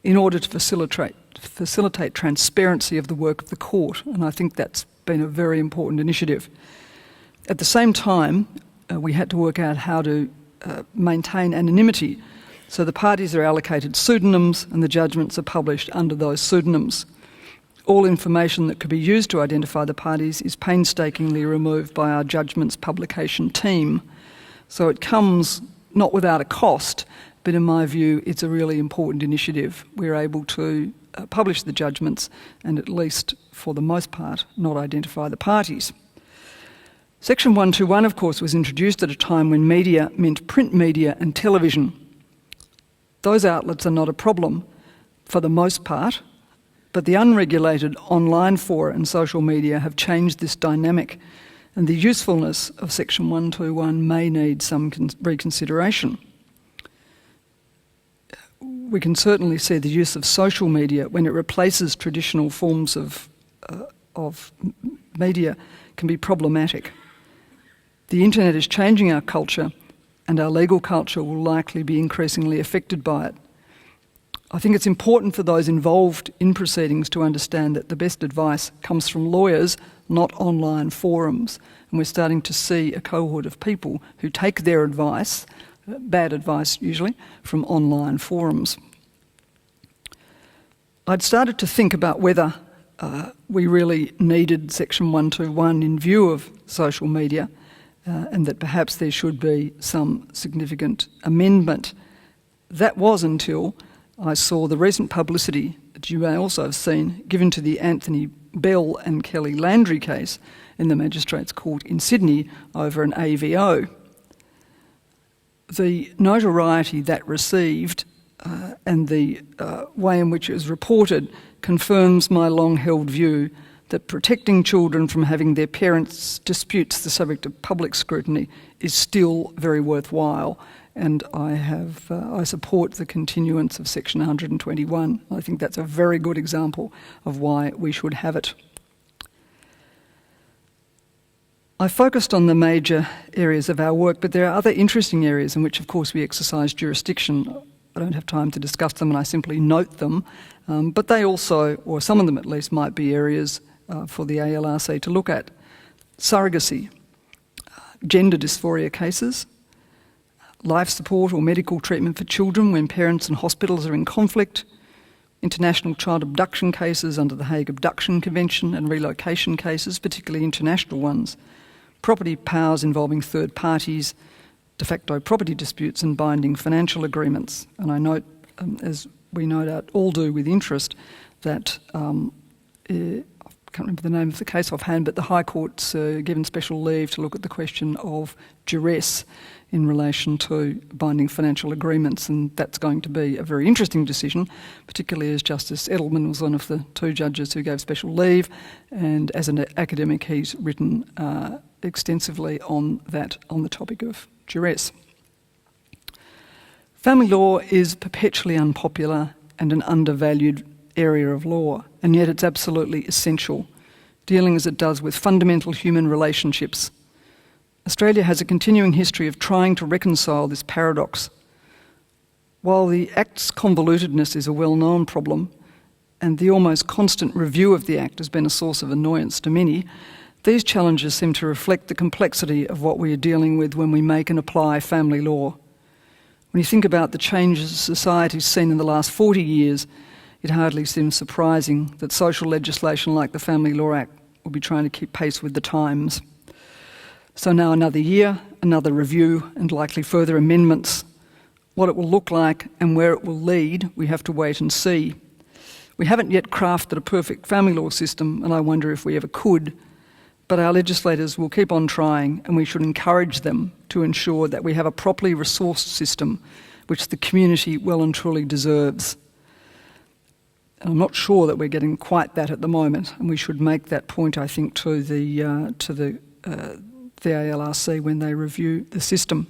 D: in order to facilitate transparency of the work of the court, and I think that's been a very important initiative. At the same time, we had to work out how to maintain anonymity, so the parties are allocated pseudonyms and the judgments are published under those pseudonyms. All information that could be used to identify the parties is painstakingly removed by our judgments publication team. So it comes not without a cost, but in my view, it's a really important initiative. We're able to publish the judgments and, at least for the most part, not identify the parties. Section 121, of course, was introduced at a time when media meant print media and television. Those outlets are not a problem for the most part, but the unregulated online fora and social media have changed this dynamic, and the usefulness of Section 121 may need some reconsideration. We can certainly see the use of social media when it replaces traditional forms of media can be problematic. The internet is changing our culture, and our legal culture will likely be increasingly affected by it. I think it's important for those involved in proceedings to understand that the best advice comes from lawyers, not online forums. And we're starting to see a cohort of people who take their advice, bad advice usually, from online forums. I'd started to think about whether we really needed Section 121 in view of social media, and that perhaps there should be some significant amendment. That was until I saw the recent publicity that you may also have seen given to the Anthony Bell and Kelly Landry case in the Magistrates Court in Sydney over an AVO. The notoriety that received and the way in which it was reported confirms my long-held view that protecting children from having their parents' disputes the subject of public scrutiny is still very worthwhile. And I support the continuance of Section 121. I think that's a very good example of why we should have it. I focused on the major areas of our work, but there are other interesting areas in which, of course, we exercise jurisdiction. I don't have time to discuss them, and I simply note them. But they also, or some of them at least, might be areas for the ALRC to look at. Surrogacy, gender dysphoria cases, life support or medical treatment for children when parents and hospitals are in conflict, international child abduction cases under the Hague Abduction Convention and relocation cases, particularly international ones, property powers involving third parties, de facto property disputes and binding financial agreements. And I note, as we no doubt all do with interest, that I can't remember the name of the case offhand, but the High Court's given special leave to look at the question of duress in relation to binding financial agreements, and that's going to be a very interesting decision, particularly as Justice Edelman was one of the two judges who gave special leave, and as an academic he's written extensively on the topic of duress. Family law is perpetually unpopular and an undervalued area of law, and yet it's absolutely essential, dealing as it does with fundamental human relationships. Australia has a continuing history of trying to reconcile this paradox. While the Act's convolutedness is a well-known problem, and the almost constant review of the Act has been a source of annoyance to many, these challenges seem to reflect the complexity of what we are dealing with when we make and apply family law. When you think about the changes society's seen in the last 40 years, it hardly seems surprising that social legislation like the Family Law Act will be trying to keep pace with the times. So now another year, another review, and likely further amendments. What it will look like and where it will lead, we have to wait and see. We haven't yet crafted a perfect family law system, and I wonder if we ever could. But our legislators will keep on trying, and we should encourage them to ensure that we have a properly resourced system which the community well and truly deserves. And I'm not sure that we're getting quite that at the moment, and we should make that point, I think, to the ALRC when they review the system.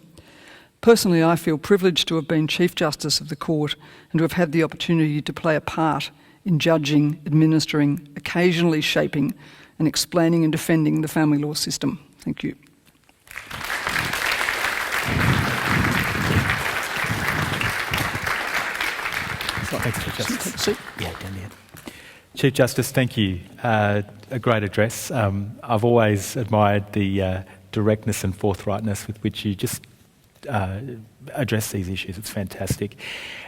D: Personally, I feel privileged to have been Chief Justice of the Court and to have had the opportunity to play a part in judging, administering, occasionally shaping and explaining and defending the family law system. Thank you.
B: Thanks, Chief Justice. Yeah, Damien. Chief Justice, thank you. A great address. I've always admired the directness and forthrightness with which you just address these issues. It's fantastic.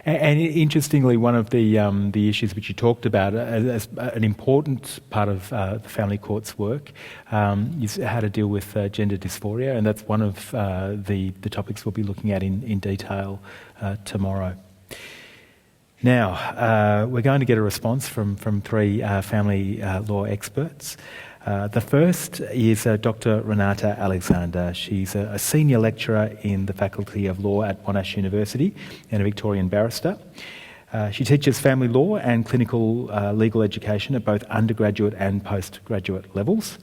B: And interestingly, one of the issues which you talked about as an important part of the family court's work is how to deal with gender dysphoria, and that's one of the topics we'll be looking at in detail tomorrow. Now, we're going to get a response from three family law experts. The first is Dr. Renata Alexander. She's a senior lecturer in the Faculty of Law at Monash University and a Victorian barrister. She teaches family law and clinical legal education at both undergraduate and postgraduate levels.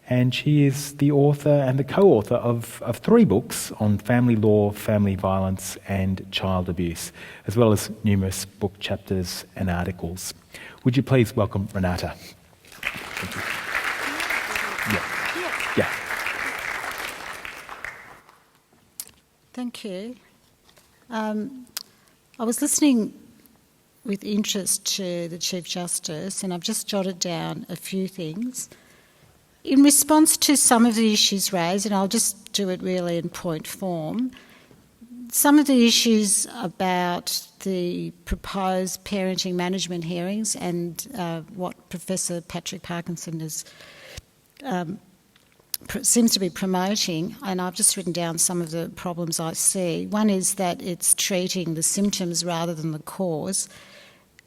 B: And she is the author and the co-author of three books on family law, family violence and child abuse, as well as numerous book chapters and articles. Would you please welcome Renata? Thank you. Yeah.
E: Thank you. I was listening with interest to the Chief Justice, and I've just jotted down a few things. In response to some of the issues raised, and I'll just do it really in point form, some of the issues about the proposed parenting management hearings and what Professor Patrick Parkinson has seems to be promoting, and I've just written down some of the problems I see. One is that it's treating the symptoms rather than the cause,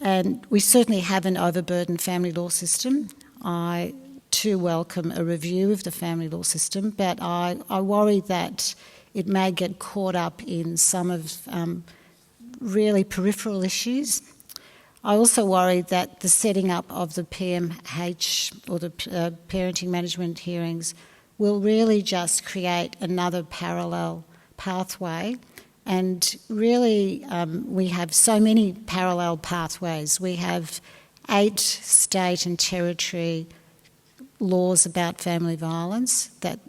E: and we certainly have an overburdened family law system. I too welcome a review of the family law system, but I worry that it may get caught up in some of really peripheral issues. I also worry that the setting up of the PMH or the parenting management hearings will really just create another parallel pathway. And really, we have so many parallel pathways. We have 8 state and territory laws about family violence that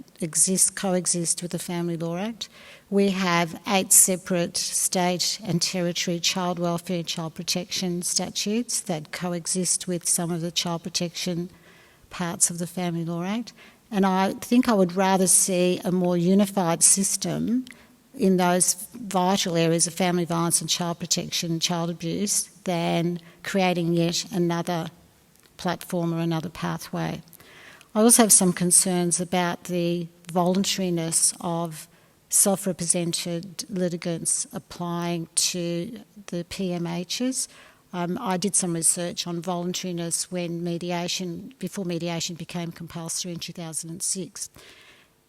E: coexist with the Family Law Act. We have 8 separate state and territory child welfare and child protection statutes that coexist with some of the child protection parts of the Family Law Act. And I think I would rather see a more unified system in those vital areas of family violence and child protection and child abuse than creating yet another platform or another pathway. I also have some concerns about the voluntariness of self-represented litigants applying to the PMHs. I did some research on voluntariness before mediation became compulsory in 2006,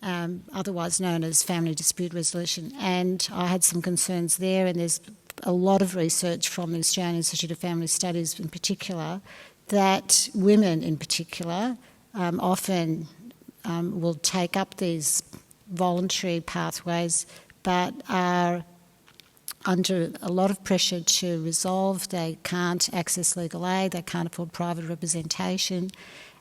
E: otherwise known as family dispute resolution. And I had some concerns there, and there's a lot of research from the Australian Institute of Family Studies in particular, that women in particular often will take up these voluntary pathways but are under a lot of pressure to resolve. They can't access legal aid, they can't afford private representation,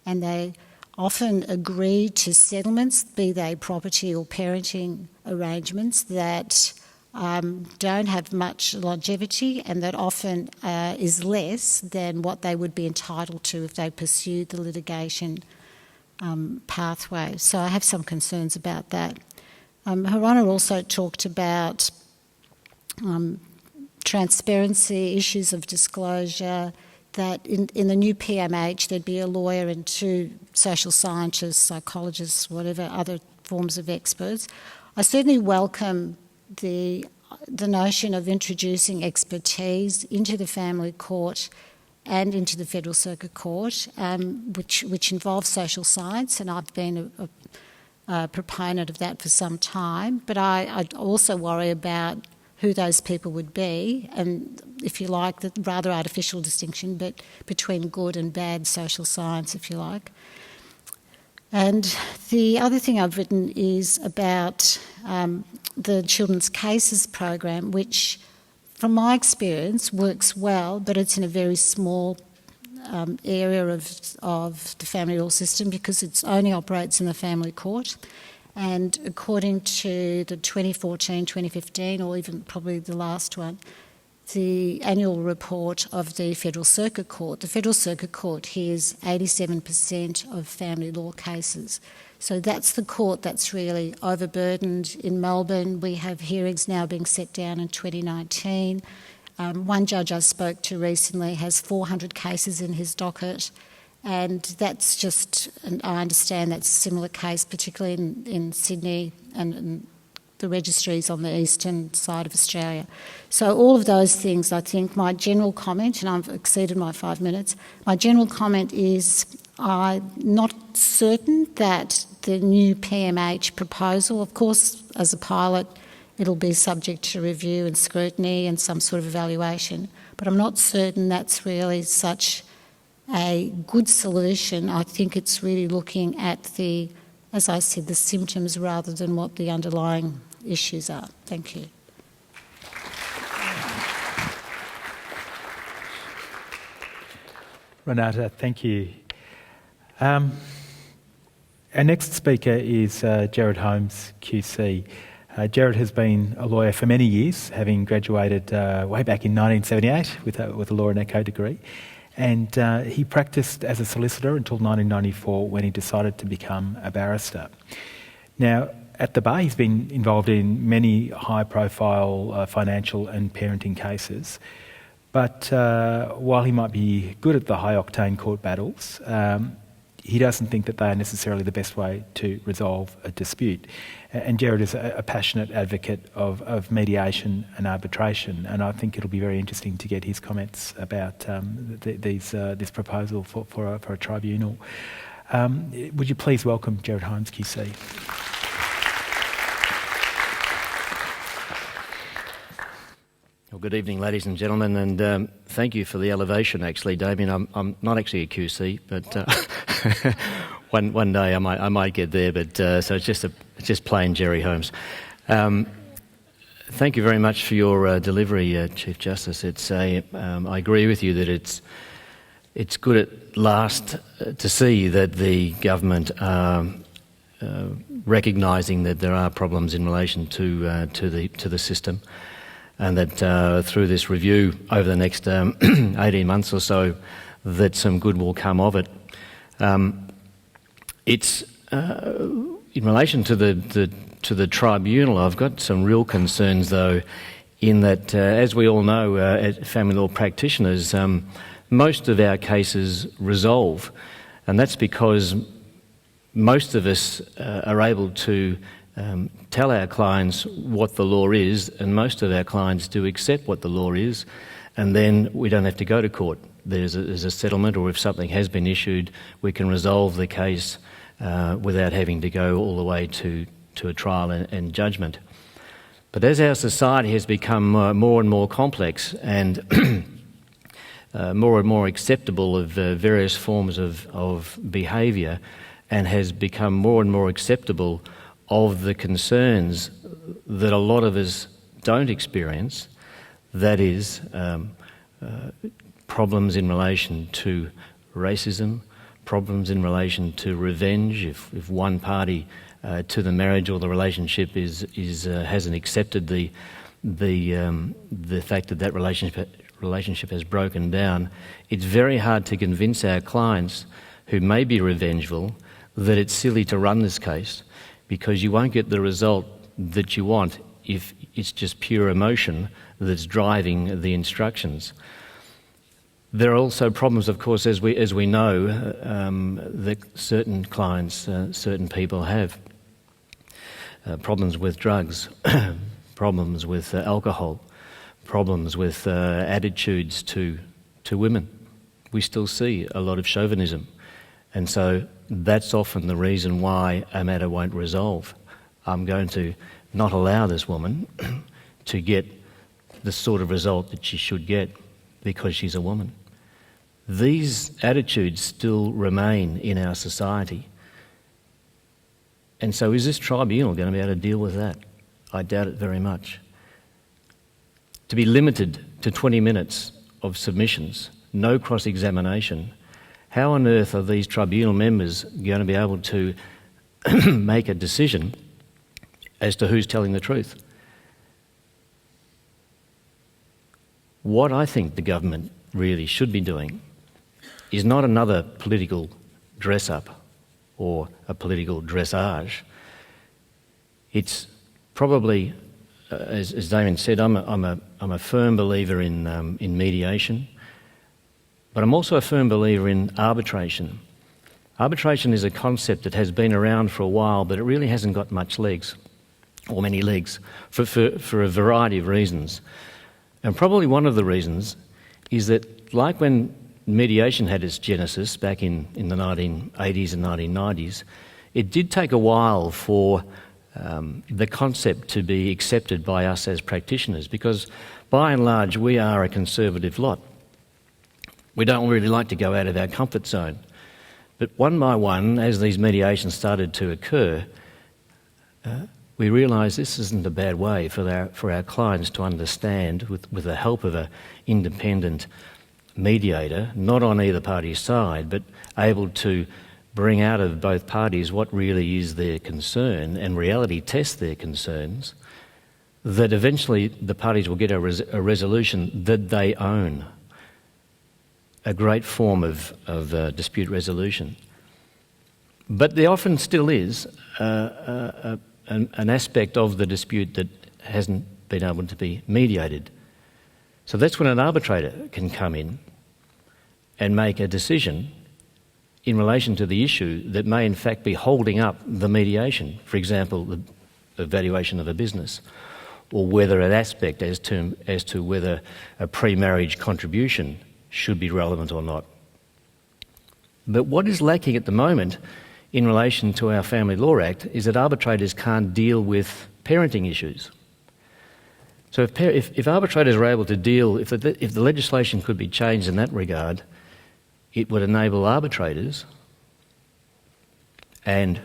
E: and they often agree to settlements, be they property or parenting arrangements, that don't have much longevity and that often is less than what they would be entitled to if they pursued the litigation pathway. So I have some concerns about that. Her Honour also talked about transparency, issues of disclosure, that in the new PMH there'd be a lawyer and 2 social scientists, psychologists, whatever other forms of experts. I certainly welcome the notion of introducing expertise into the family court and into the Federal Circuit Court, which involves social science, and I've been a proponent of that for some time. But I also worry about who those people would be, and if you like, the rather artificial distinction between good and bad social science, if you like. And the other thing I've written is about the Children's Cases program, which, from my experience, works well, but it's in a very small area of the family law system because it only operates in the family court. And according to the 2014, 2015, or even probably the last one, the annual report of the Federal Circuit Court, the Federal Circuit Court hears 87% of family law cases. So that's the court that's really overburdened. In Melbourne, we have hearings now being set down in 2019. One judge I spoke to recently has 400 cases in his docket, and that's just, and I understand that's a similar case, particularly in Sydney and the registries on the eastern side of Australia. So all of those things, I think my general comment, and I've exceeded my 5 minutes, my general comment is I'm not certain that the new PMH proposal, of course, as a pilot, it'll be subject to review and scrutiny and some sort of evaluation, but I'm not certain that's really such a good solution. I think it's really looking at the, as I said, the symptoms rather than what the underlying issues are. Thank you.
B: Renata, thank you. Our next speaker is Gerard Holmes, QC. Gerard has been a lawyer for many years, having graduated way back in 1978 with a law and eco degree. And he practiced as a solicitor until 1994 when he decided to become a barrister. Now, at the bar, he's been involved in many high-profile financial and parenting cases. But while he might be good at the high-octane court battles, he doesn't think that they are necessarily the best way to resolve a dispute. And Gerard is a passionate advocate of mediation and arbitration, and I think it'll be very interesting to get his comments about this proposal for a tribunal. Would you please welcome Gerard Holmes, QC?
F: Well, good evening, ladies and gentlemen, and thank you for the elevation, actually, Damien. I'm not actually a QC, but one day I might get there, but so it's just plain Jerry Holmes. Thank you very much for your delivery, Chief Justice. I agree with you that it's good at last to see that the government are recognising that there are problems in relation to the system, and that through this review over the next 18 months or so, that some good will come of it. It's in relation to the tribunal. I've got some real concerns, though, in that, as we all know, as family law practitioners, most of our cases resolve, and that's because most of us are able to tell our clients what the law is, and most of our clients do accept what the law is, and then we don't have to go to court. There's a settlement, or if something has been issued, we can resolve the case without having to go all the way to a trial and judgment. But as our society has become more and more complex and more and more acceptable of various forms of behaviour, and has become more and more acceptable of the concerns that a lot of us don't experience, that is, problems in relation to racism, problems in relation to revenge, if one party to the marriage or the relationship hasn't accepted the fact that relationship has broken down, it's very hard to convince our clients who may be revengeful that it's silly to run this case, because you won't get the result that you want if it's just pure emotion that's driving the instructions. There are also problems, of course, as we know, that certain clients, certain people have. Problems with drugs, problems with alcohol, problems with attitudes to women. We still see a lot of chauvinism, and so that's often the reason why a matter won't resolve. I'm going to not allow this woman to get the sort of result that she should get because she's a woman. These attitudes still remain in our society. And so is this tribunal going to be able to deal with that? I doubt it very much. To be limited to 20 minutes of submissions, no cross-examination, how on earth are these tribunal members going to be able to make a decision as to who's telling the truth? What I think the government really should be doing is not another political dress-up or a political dressage. It's probably, as Damien said, I'm a firm believer in mediation, but I'm also a firm believer in arbitration. Arbitration is a concept that has been around for a while, but it really hasn't got much legs, or many legs, for a variety of reasons. And probably one of the reasons is that, like when mediation had its genesis back in the 1980s and 1990s, it did take a while for the concept to be accepted by us as practitioners, because by and large we are a conservative lot. We don't really like to go out of our comfort zone. But one by one, as these mediations started to occur, we realised this isn't a bad way for our clients to understand, with the help of an independent mediator, not on either party's side, but able to bring out of both parties what really is their concern and reality test their concerns, that eventually the parties will get a resolution that they own, a great form of dispute resolution. But there often still is an aspect of the dispute that hasn't been able to be mediated. So that's when an arbitrator can come in and make a decision in relation to the issue that may in fact be holding up the mediation. For example, the valuation of a business, or whether an aspect as to whether a pre-marriage contribution should be relevant or not. But what is lacking at the moment in relation to our Family Law Act is that arbitrators can't deal with parenting issues. So if arbitrators are able to deal, if the legislation could be changed in that regard, it would enable arbitrators and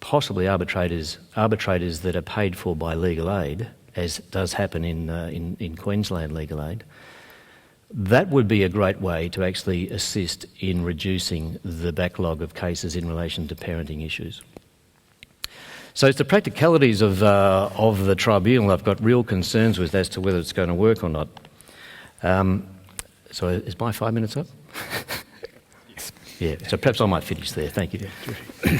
F: possibly arbitrators that are paid for by legal aid, as does happen in Queensland legal aid. That would be a great way to actually assist in reducing the backlog of cases in relation to parenting issues. So it's the practicalities of the tribunal I've got real concerns with as to whether it's going to work or not. So is my 5 minutes up?
B: Yes.
F: Yeah, so perhaps I might finish there. Thank you.
B: Yeah,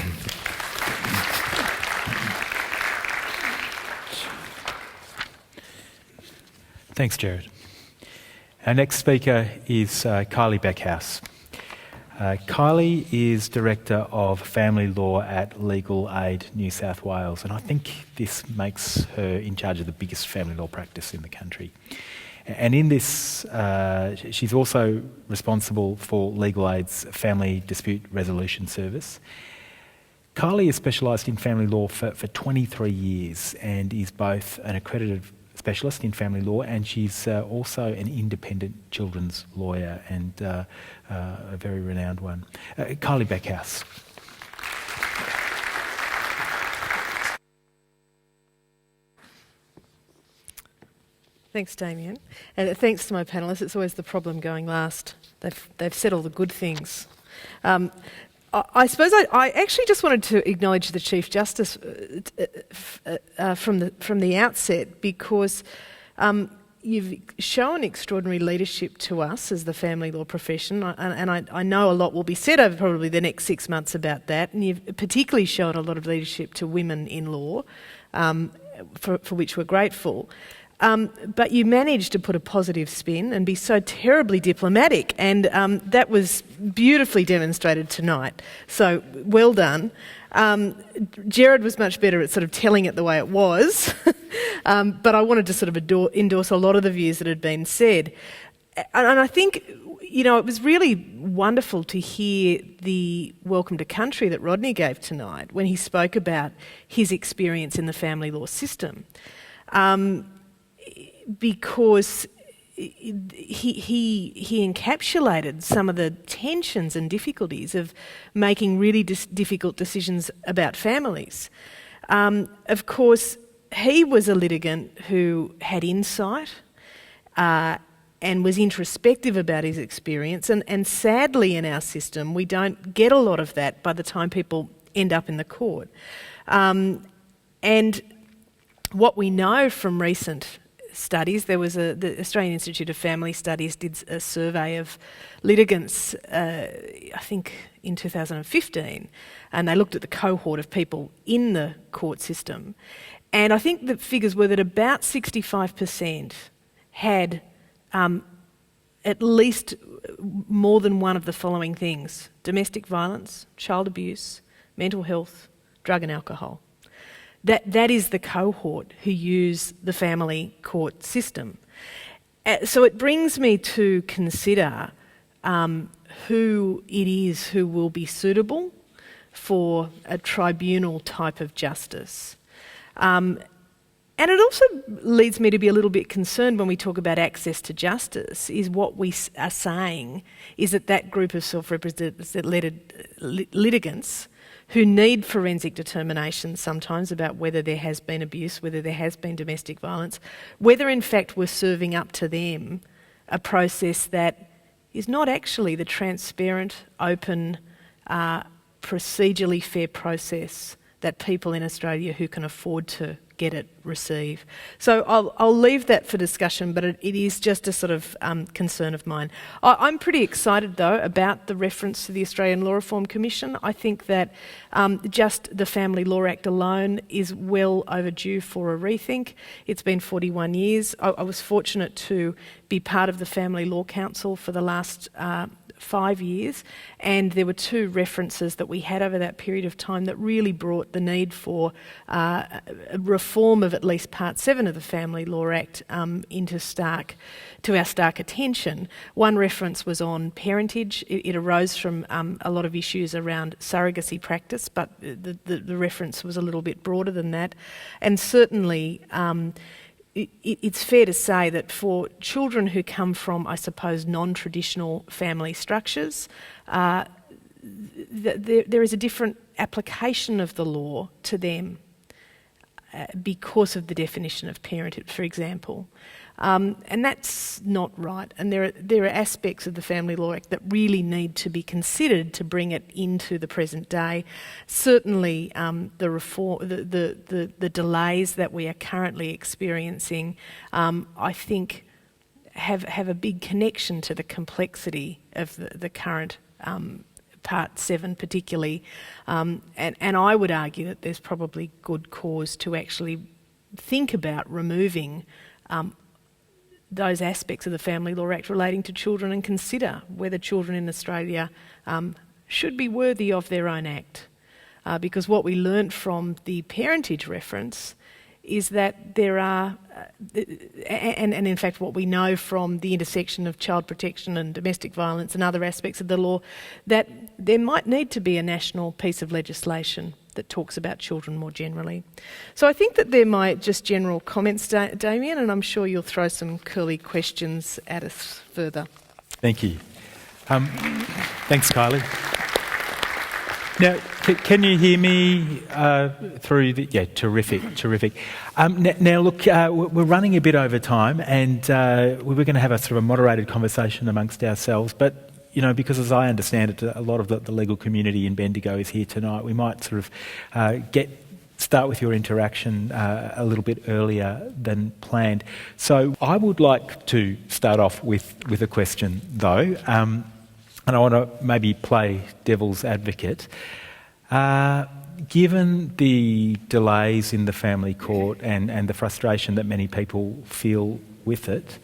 B: thanks, Gerard. Our next speaker is Kylie Beckhouse. Kylie is Director of Family Law at Legal Aid New South Wales, and I think this makes her in charge of the biggest family law practice in the country. And in this, she's also responsible for Legal Aid's Family Dispute Resolution Service. Kylie has specialised in family law for 23 years and is both an accredited specialist in family law, and she's also an independent children's lawyer and a very renowned one. Kylie Beckhouse.
G: Thanks, Damien. And thanks to my panellists. It's always the problem going last. They've said all the good things. I suppose I actually just wanted to acknowledge the Chief Justice from the outset, because you've shown extraordinary leadership to us as the family law profession, and I know a lot will be said over probably the next 6 months about that, and you've particularly shown a lot of leadership to women in law, for which we're grateful. But you managed to put a positive spin and be so terribly diplomatic, and that was beautifully demonstrated tonight. So well done. Gerard was much better at sort of telling it the way it was, but I wanted to sort of endorse a lot of the views that had been said. And I think, you know, it was really wonderful to hear the welcome to country that Rodney gave tonight when he spoke about his experience in the family law system. Because he encapsulated some of the tensions and difficulties of making really difficult decisions about families. Of course, he was a litigant who had insight and was introspective about his experience, and sadly in our system we don't get a lot of that by the time people end up in the court. And what we know from recent studies, there was the Australian Institute of Family Studies did a survey of litigants, I think in 2015, and they looked at the cohort of people in the court system, and I think the figures were that about 65% had at least more than one of the following things: domestic violence, child abuse, mental health, drug and alcohol. That is the cohort who use the family court system. So it brings me to consider who it is who will be suitable for a tribunal type of justice. And it also leads me to be a little bit concerned when we talk about access to justice, is what we are saying is that group of self-represented litigants who need forensic determination sometimes about whether there has been abuse, whether there has been domestic violence, whether in fact we're serving up to them a process that is not actually the transparent, open, procedurally fair process that people in Australia who can afford to get it receive. So I'll leave that for discussion, but it is just a sort of concern of mine. I'm pretty excited, though, about the reference to the Australian Law Reform Commission. I think that just the Family Law Act alone is well overdue for a rethink. It's been 41 years. I was fortunate to be part of the Family Law Council for the last 5 years, and there were 2 references that we had over that period of time that really brought the need for a reform of at least Part 7 of the Family Law Act into our stark attention. One reference was on parentage. It arose from a lot of issues around surrogacy practice, but the reference was a little bit broader than that. And certainly it's fair to say that for children who come from, I suppose, non-traditional family structures, there is a different application of the law to them because of the definition of parenthood, for example. And that's not right. And there are aspects of the Family Law Act that really need to be considered to bring it into the present day. Certainly, the reform, the delays that we are currently experiencing, I think, have a big connection to the complexity of the current Part 7 particularly. And I would argue that there's probably good cause to actually think about removing those aspects of the Family Law Act relating to children and consider whether children in Australia should be worthy of their own act. Because what we learnt from the parentage reference is that there are, and in fact what we know from the intersection of child protection and domestic violence and other aspects of the law, that there might need to be a national piece of legislation that talks about children more generally. So I think that they're my just general comments, Damien, and I'm sure you'll throw some curly questions at us further.
B: Thank you. Thanks, Kylie. Now, can you hear me through the... Yeah, terrific. Now, look, we're running a bit over time, and we were going to have a sort of a moderated conversation amongst ourselves, but because as I understand it, a lot of the legal community in Bendigo is here tonight. We might sort of start with your interaction a little bit earlier than planned. So I would like to start off with a question, though, and I want to maybe play devil's advocate. Given the delays in the family court and the frustration that many people feel with it,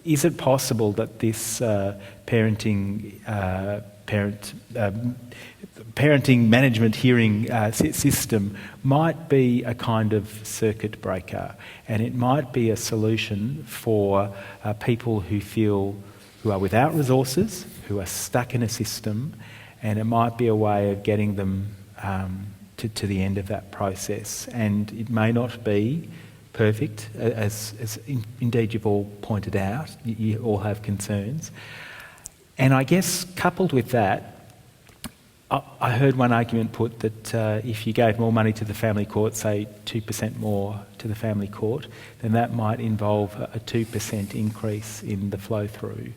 B: is it possible that this parenting management hearing system might be a kind of circuit breaker, and it might be a solution for people who are without resources, who are stuck in a system, and it might be a way of getting them to the end of that process. And it may not be perfect, as indeed you've all pointed out. You all have concerns. And I guess coupled with that, I heard one argument put that if you gave more money to the family court, say 2% more to the family court, then that might involve a 2% increase in the flow through.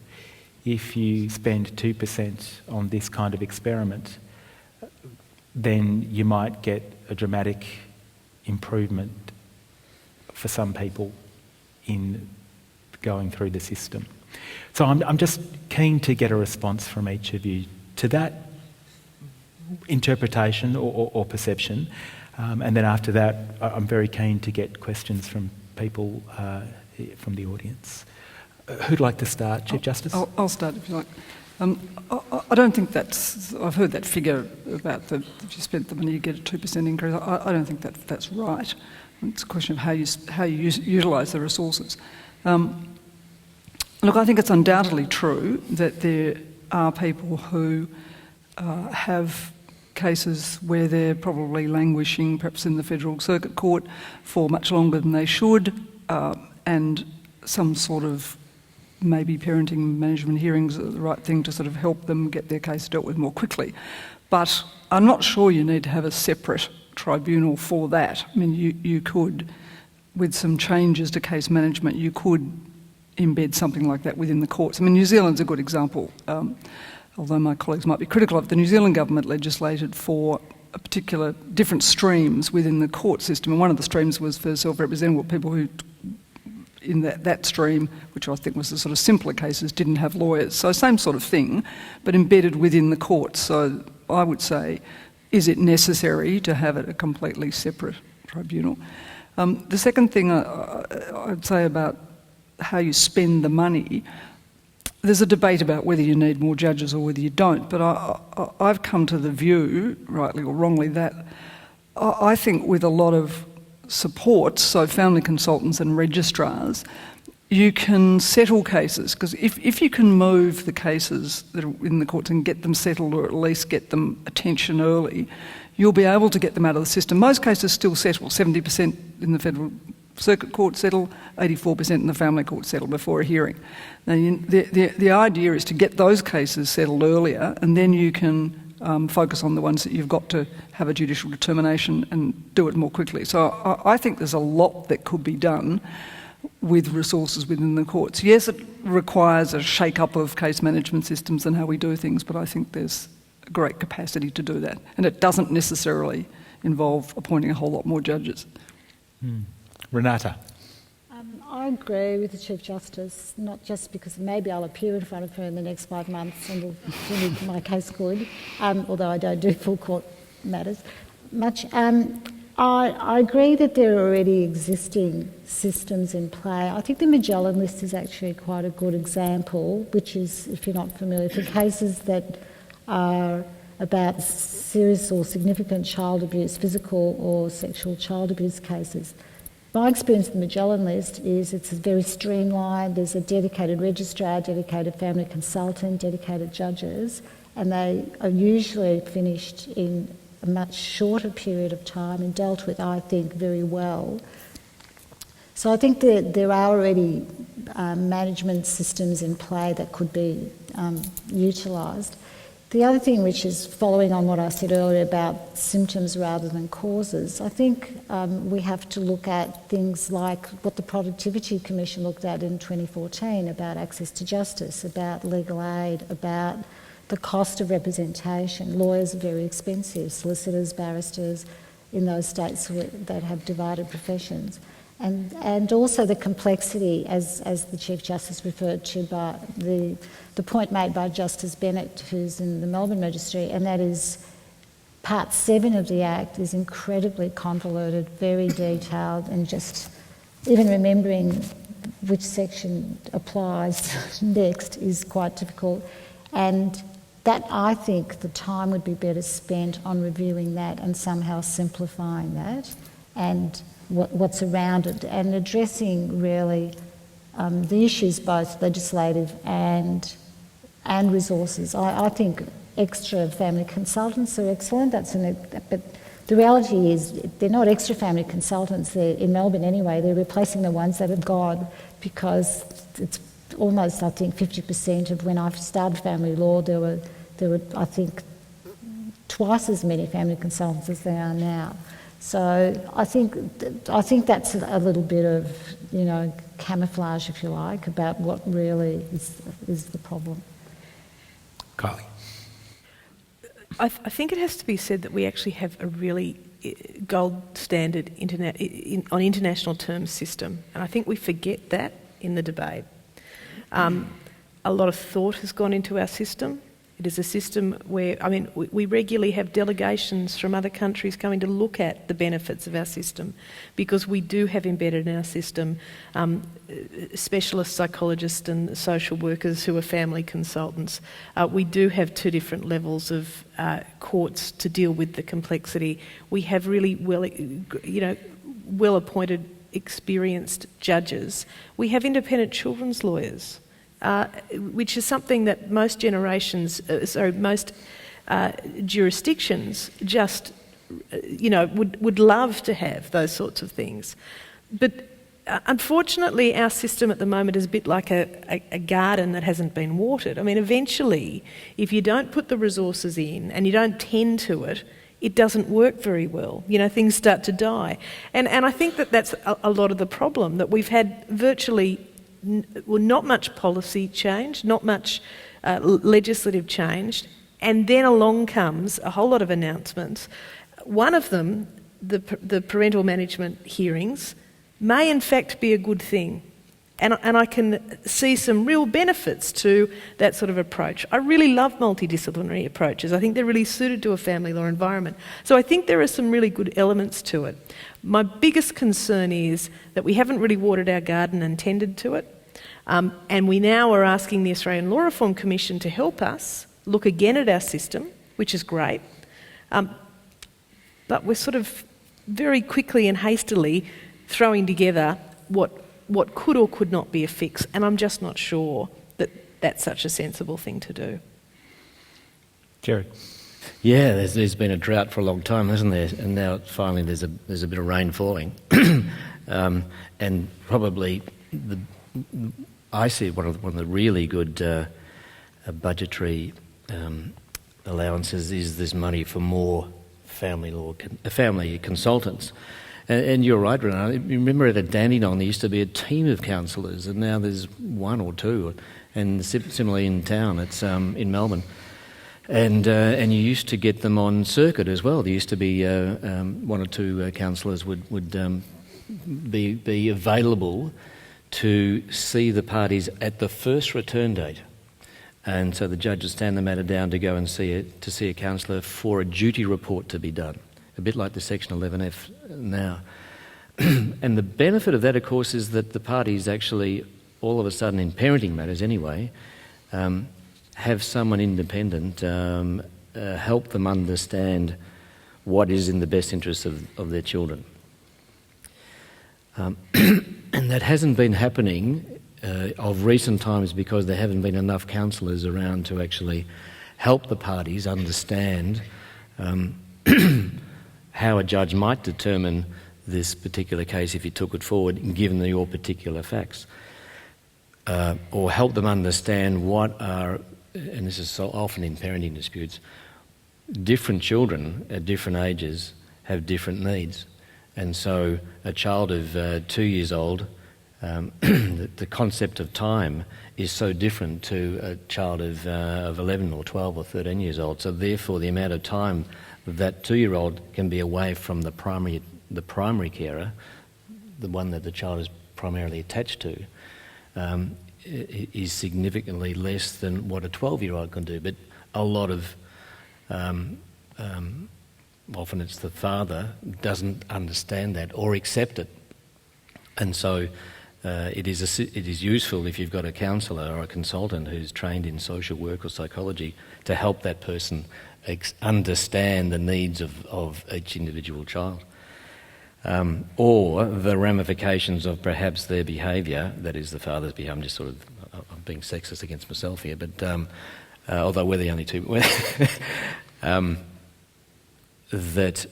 B: If you spend 2% on this kind of experiment, then you might get a dramatic improvement for some people in going through the system. So I'm just keen to get a response from each of you to that interpretation or perception, and then after that I'm very keen to get questions from people from the audience. Who'd like to start, Chief Justice?
D: I'll start if you like. I don't think I've heard that figure about if you spent the money you get a 2% increase. I don't think that's right. It's a question of how you utilise the resources. Look, I think it's undoubtedly true that there are people who have cases where they're probably languishing, perhaps in the Federal Circuit Court, for much longer than they should, and some sort of maybe parenting management hearings are the right thing to sort of help them get their case dealt with more quickly. But I'm not sure you need to have a separate tribunal for that. I mean, you could, with some changes to case management, you could embed something like that within the courts. I mean, New Zealand's a good example, although my colleagues might be critical of it. The New Zealand government legislated for particular different streams within the court system, and one of the streams was for self-represented people who, in that stream, which I think was the sort of simpler cases, didn't have lawyers. So same sort of thing, but embedded within the courts. So I would say, is it necessary to have it a completely separate tribunal? The second thing I'd say about how you spend the money, there's a debate about whether you need more judges or whether you don't, but I've come to the view, rightly or wrongly, that I think with a lot of support, so family consultants and registrars, you can settle cases, because if you can move the cases that are in the courts and get them settled, or at least get them attention early, you'll be able to get them out of the system. Most cases still settle. 70% in the Federal Circuit Court settle, 84% in the Family Court settle before a hearing. Now, the idea is to get those cases settled earlier, and then you can focus on the ones that you've got to have a judicial determination and do it more quickly. So I think there's a lot that could be done with resources within the courts. Yes, it requires a shake-up of case management systems and how we do things, but I think there's a great capacity to do that. And it doesn't necessarily involve appointing a whole lot more judges.
B: Renata.
E: I agree with the Chief Justice, not just because maybe I'll appear in front of her in the next 5 months and will make my case good, although I don't do full court matters much. I agree that there are already existing systems in play. I think the Magellan list is actually quite a good example, which is, if you're not familiar, for cases that are about serious or significant child abuse, physical or sexual child abuse cases. My experience with the Magellan list is it's very streamlined. There's a dedicated registrar, dedicated family consultant, dedicated judges, and they are usually finished in a much shorter period of time and dealt with, I think, very well. So I think that there are already management systems in play that could be utilised. The other thing, which is following on what I said earlier about symptoms rather than causes, I think we have to look at things like what the Productivity Commission looked at in 2014 about access to justice, about legal aid, about the cost of representation. Lawyers are very expensive, solicitors, barristers in those states that have divided professions. And also the complexity, as the Chief Justice referred to, by the point made by Justice Bennett, who's in the Melbourne Registry, and that is Part 7 of the Act is incredibly convoluted, very detailed, and just even remembering which section applies next is quite difficult. And that, I think, the time would be better spent on reviewing that and somehow simplifying that and what's around it, and addressing really the issues, both legislative and resources. I think extra family consultants are excellent. But the reality is they're not extra family consultants. They're, in Melbourne anyway, they're replacing the ones that have gone, because it's almost, I think, 50% of when I started family law, there were I think twice as many family consultants as there are now. So I think that's a little bit of, camouflage, if you like, about what really is the problem.
B: Kylie.
G: I think it has to be said that we actually have a really gold standard on international terms system, and I think we forget that in the debate. A lot of thought has gone into our system. It is a system where, we regularly have delegations from other countries coming to look at the benefits of our system, because we do have embedded in our system specialist psychologists and social workers who are family consultants. We do have 2 different levels of courts to deal with the complexity. We have really well-appointed, experienced judges. We have independent children's lawyers. Which is something that most jurisdictions just, would love to have, those sorts of things. But unfortunately, our system at the moment is a bit like a garden that hasn't been watered. Eventually, if you don't put the resources in and you don't tend to it, it doesn't work very well. Things start to die. And I think that's a lot of the problem, that we've had virtually not much policy change, not much legislative change, and then along comes a whole lot of announcements one of them, the parental management hearings, may in fact be a good thing. And I can see some real benefits to that sort of approach. I really love multidisciplinary approaches. I think they're really suited to a family law environment. So I think there are some really good elements to it. My biggest concern is that we haven't really watered our garden and tended to it. And we now are asking the Australian Law Reform Commission to help us look again at our system, which is great. But we're sort of very quickly and hastily throwing together what could or could not be a fix, and I'm just not sure that that's such a sensible thing to do.
B: Gerard.
F: Yeah, there's been a drought for a long time, hasn't there? And now finally there's a bit of rain falling, and probably I see one of the really good budgetary allowances is this money for more family consultants. And you're right, Renata. You remember at a Dandenong there used to be a team of counsellors, and now there's one or two. And similarly in town, it's in Melbourne, and you used to get them on circuit as well. There used to be one or two counsellors would be available to see the parties at the first return date, and so the judge would stand the matter down to go and see a counsellor for a duty report to be done. A bit like the Section 11F now. And the benefit of that, of course, is that the parties actually, all of a sudden, in parenting matters anyway, have someone independent help them understand what is in the best interests of their children. And that hasn't been happening of recent times because there haven't been enough counsellors around to actually help the parties understand how a judge might determine this particular case if he took it forward, given your particular facts. Or help them understand what are, and this is so often in parenting disputes, different children at different ages have different needs. And so a child of 2 years old, the concept of time is so different to a child of 11 or 12 or 13 years old. So therefore the amount of time that 2-year-old can be away from the primary carer, the one that the child is primarily attached to, is significantly less than what a 12-year-old can do. But a lot of, often it's the father doesn't understand that or accept it. And so it is useful if you've got a counsellor or a consultant who's trained in social work or psychology to help that person understand the needs of each individual child, or the ramifications of perhaps their behaviour, that is the father's behaviour. I'm just sort of I'm being sexist against myself here, but although we're the only two, that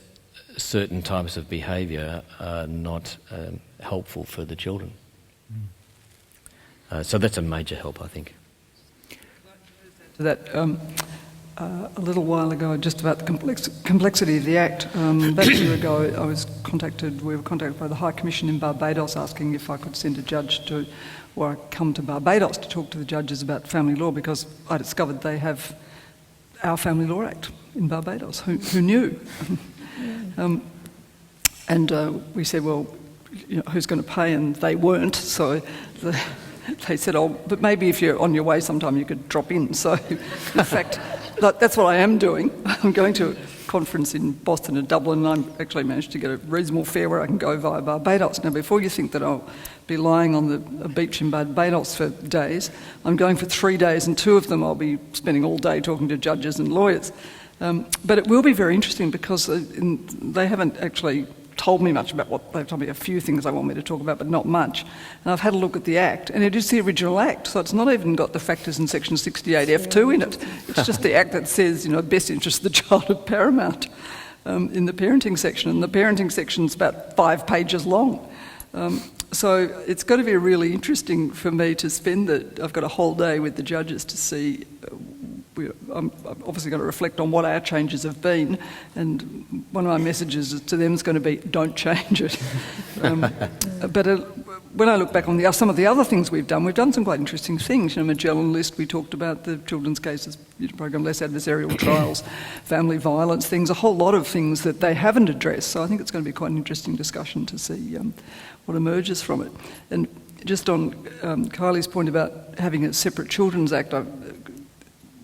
F: certain types of behaviour are not helpful for the children. So that's a major help, I think.
D: To that, a little while ago, just about the complexity of the Act. About a year ago, we were contacted by the High Commission in Barbados asking if I could send a judge or come to Barbados to talk to the judges about family law, because I discovered they have our Family Law Act in Barbados. Who knew? And we said, well, who's going to pay? And they weren't, so they said, oh, but maybe if you're on your way sometime you could drop in. So, in fact, that's what I am doing. I'm going to a conference in Boston and Dublin, and I've actually managed to get a reasonable fare where I can go via Barbados. Now, before you think that I'll be lying on a beach in Barbados for days, I'm going for 3 days, and 2 of them I'll be spending all day talking to judges and lawyers. But it will be very interesting because they haven't actually told me much about what they've told me. A few things they want me to talk about, but not much. And I've had a look at the Act, and it is the original Act, so it's not even got the factors in Section 68F2 in it. It's just the Act that says, best interest of the child are paramount in the parenting section, and the parenting section's about 5 pages long. So it's going to be really interesting for me to spend I've got a whole day with the judges to see. I'm obviously going to reflect on what our changes have been, and one of my messages to them is going to be, don't change it. But when I look back on some of the other things we've done some quite interesting things. Magellan List, we talked about the Children's Cases Program, less adversarial trials, family violence things, a whole lot of things that they haven't addressed. So I think it's going to be quite an interesting discussion to see what emerges from it. And just on Kylie's point about having a separate Children's Act,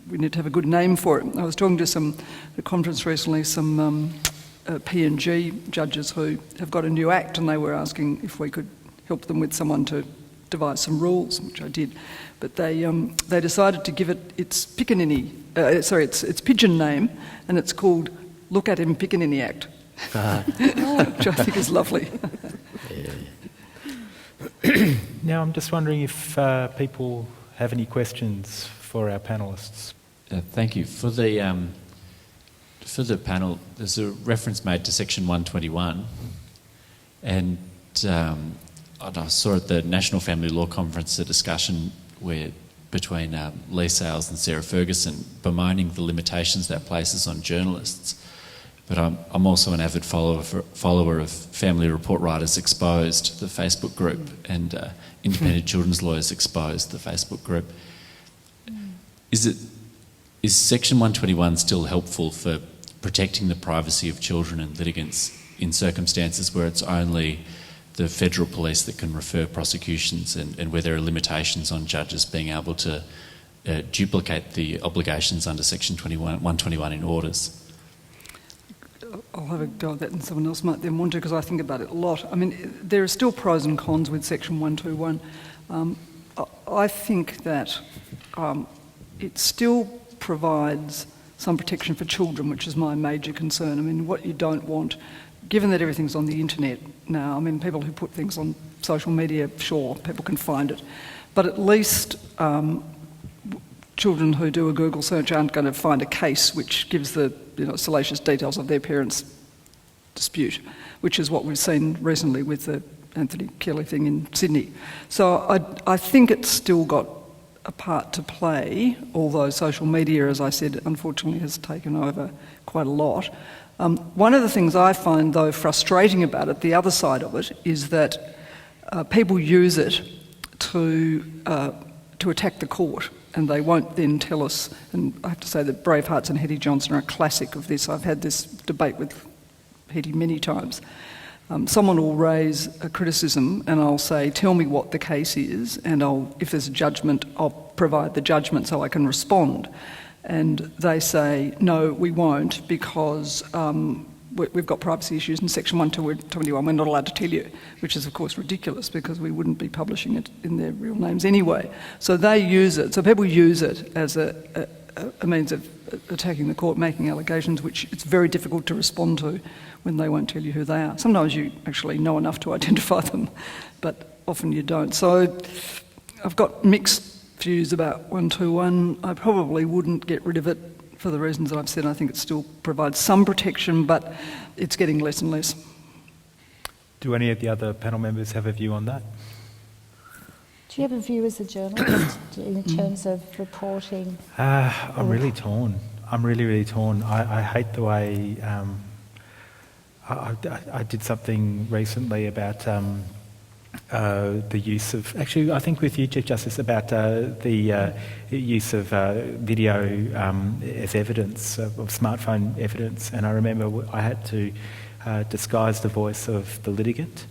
D: we need to have a good name for it. I was talking to a conference recently, some P&G judges who have got a new act, and they were asking if we could help them with someone to devise some rules, which I did. But they decided to give it its its pidgin name, and it's called Look at Him Pickaninny Act, which I think is lovely.
B: Now, I'm just wondering if people have any questions for our panellists.
H: Thank you. For the panel, there's a reference made to Section 121, and I saw at the National Family Law Conference a discussion between Lee Sales and Sarah Ferguson bemoaning the limitations that places on journalists. But I'm also an avid follower of Family Report Writers Exposed, the Facebook group, and Independent Children's Lawyers Exposed, the Facebook group. Is Section 121 still helpful for protecting the privacy of children and litigants in circumstances where it's only the federal police that can refer prosecutions and where there are limitations on judges being able to duplicate the obligations under Section 121 in orders?
D: I'll have a go at that, and someone else might then want to, because I think about it a lot. I mean, there are still pros and cons with Section 121. I think that it still provides some protection for children, which is my major concern. I mean, what you don't want, given that everything's on the internet now, I mean, people who put things on social media, sure, people can find it, but at least children who do a Google search aren't going to find a case which gives the salacious details of their parents' dispute, which is what we've seen recently with the Anthony Kelly thing in Sydney. So I think it's still got a part to play, although social media, as I said, unfortunately has taken over quite a lot. One of the things I find, though, frustrating about it, the other side of it, is that people use it to attack the court, and they won't then tell us. And I have to say that Bravehearts and Hetty Johnson are a classic of this. I've had this debate with Hetty many times. Someone will raise a criticism and I'll say, tell me what the case is, and if there's a judgment, I'll provide the judgment so I can respond. And they say, no, we won't, because we've got privacy issues in Section 121, we're not allowed to tell you, which is of course ridiculous because we wouldn't be publishing it in their real names anyway. So they use it, so people use it as a means of attacking the court, making allegations which it's very difficult to respond to when they won't tell you who they are. Sometimes you actually know enough to identify them, but often you don't. So I've got mixed views about 121. I probably wouldn't get rid of it for the reasons that I've said. I think it still provides some protection, but it's getting less and less.
B: Do any of the other panel members have a view on that?
E: Do you have a view as a journalist in terms of reporting?
B: I'm really torn. I'm really torn. I hate the way... I did something recently about the use of... Actually, I think with you, Chief Justice, about the use of video as evidence, of smartphone evidence. And I remember I had to disguise the voice of the litigant.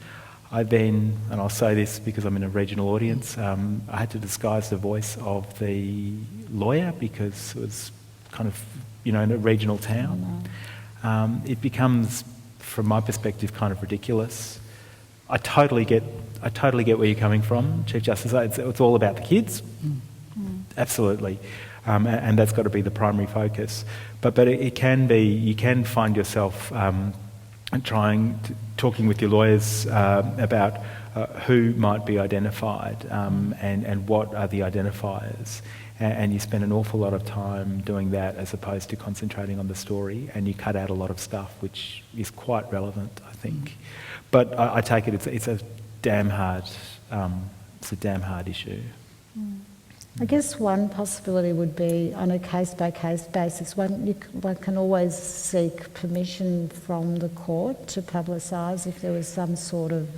B: I then, and I'll say this because I'm in a regional audience, I had to disguise the voice of the lawyer because it was kind of, in a regional town. It becomes, from my perspective, kind of ridiculous. I totally get where you're coming from, Chief Justice. It's all about the kids, absolutely, and that's got to be the primary focus. But it can be. You can find yourself talking with your lawyers about who might be identified and what are the identifiers. And you spend an awful lot of time doing that as opposed to concentrating on the story, and you cut out a lot of stuff which is quite relevant, I think. But I take it it's a damn hard issue.
E: I guess one possibility would be on a case-by-case basis. One can always seek permission from the court to publicise if there was some sort of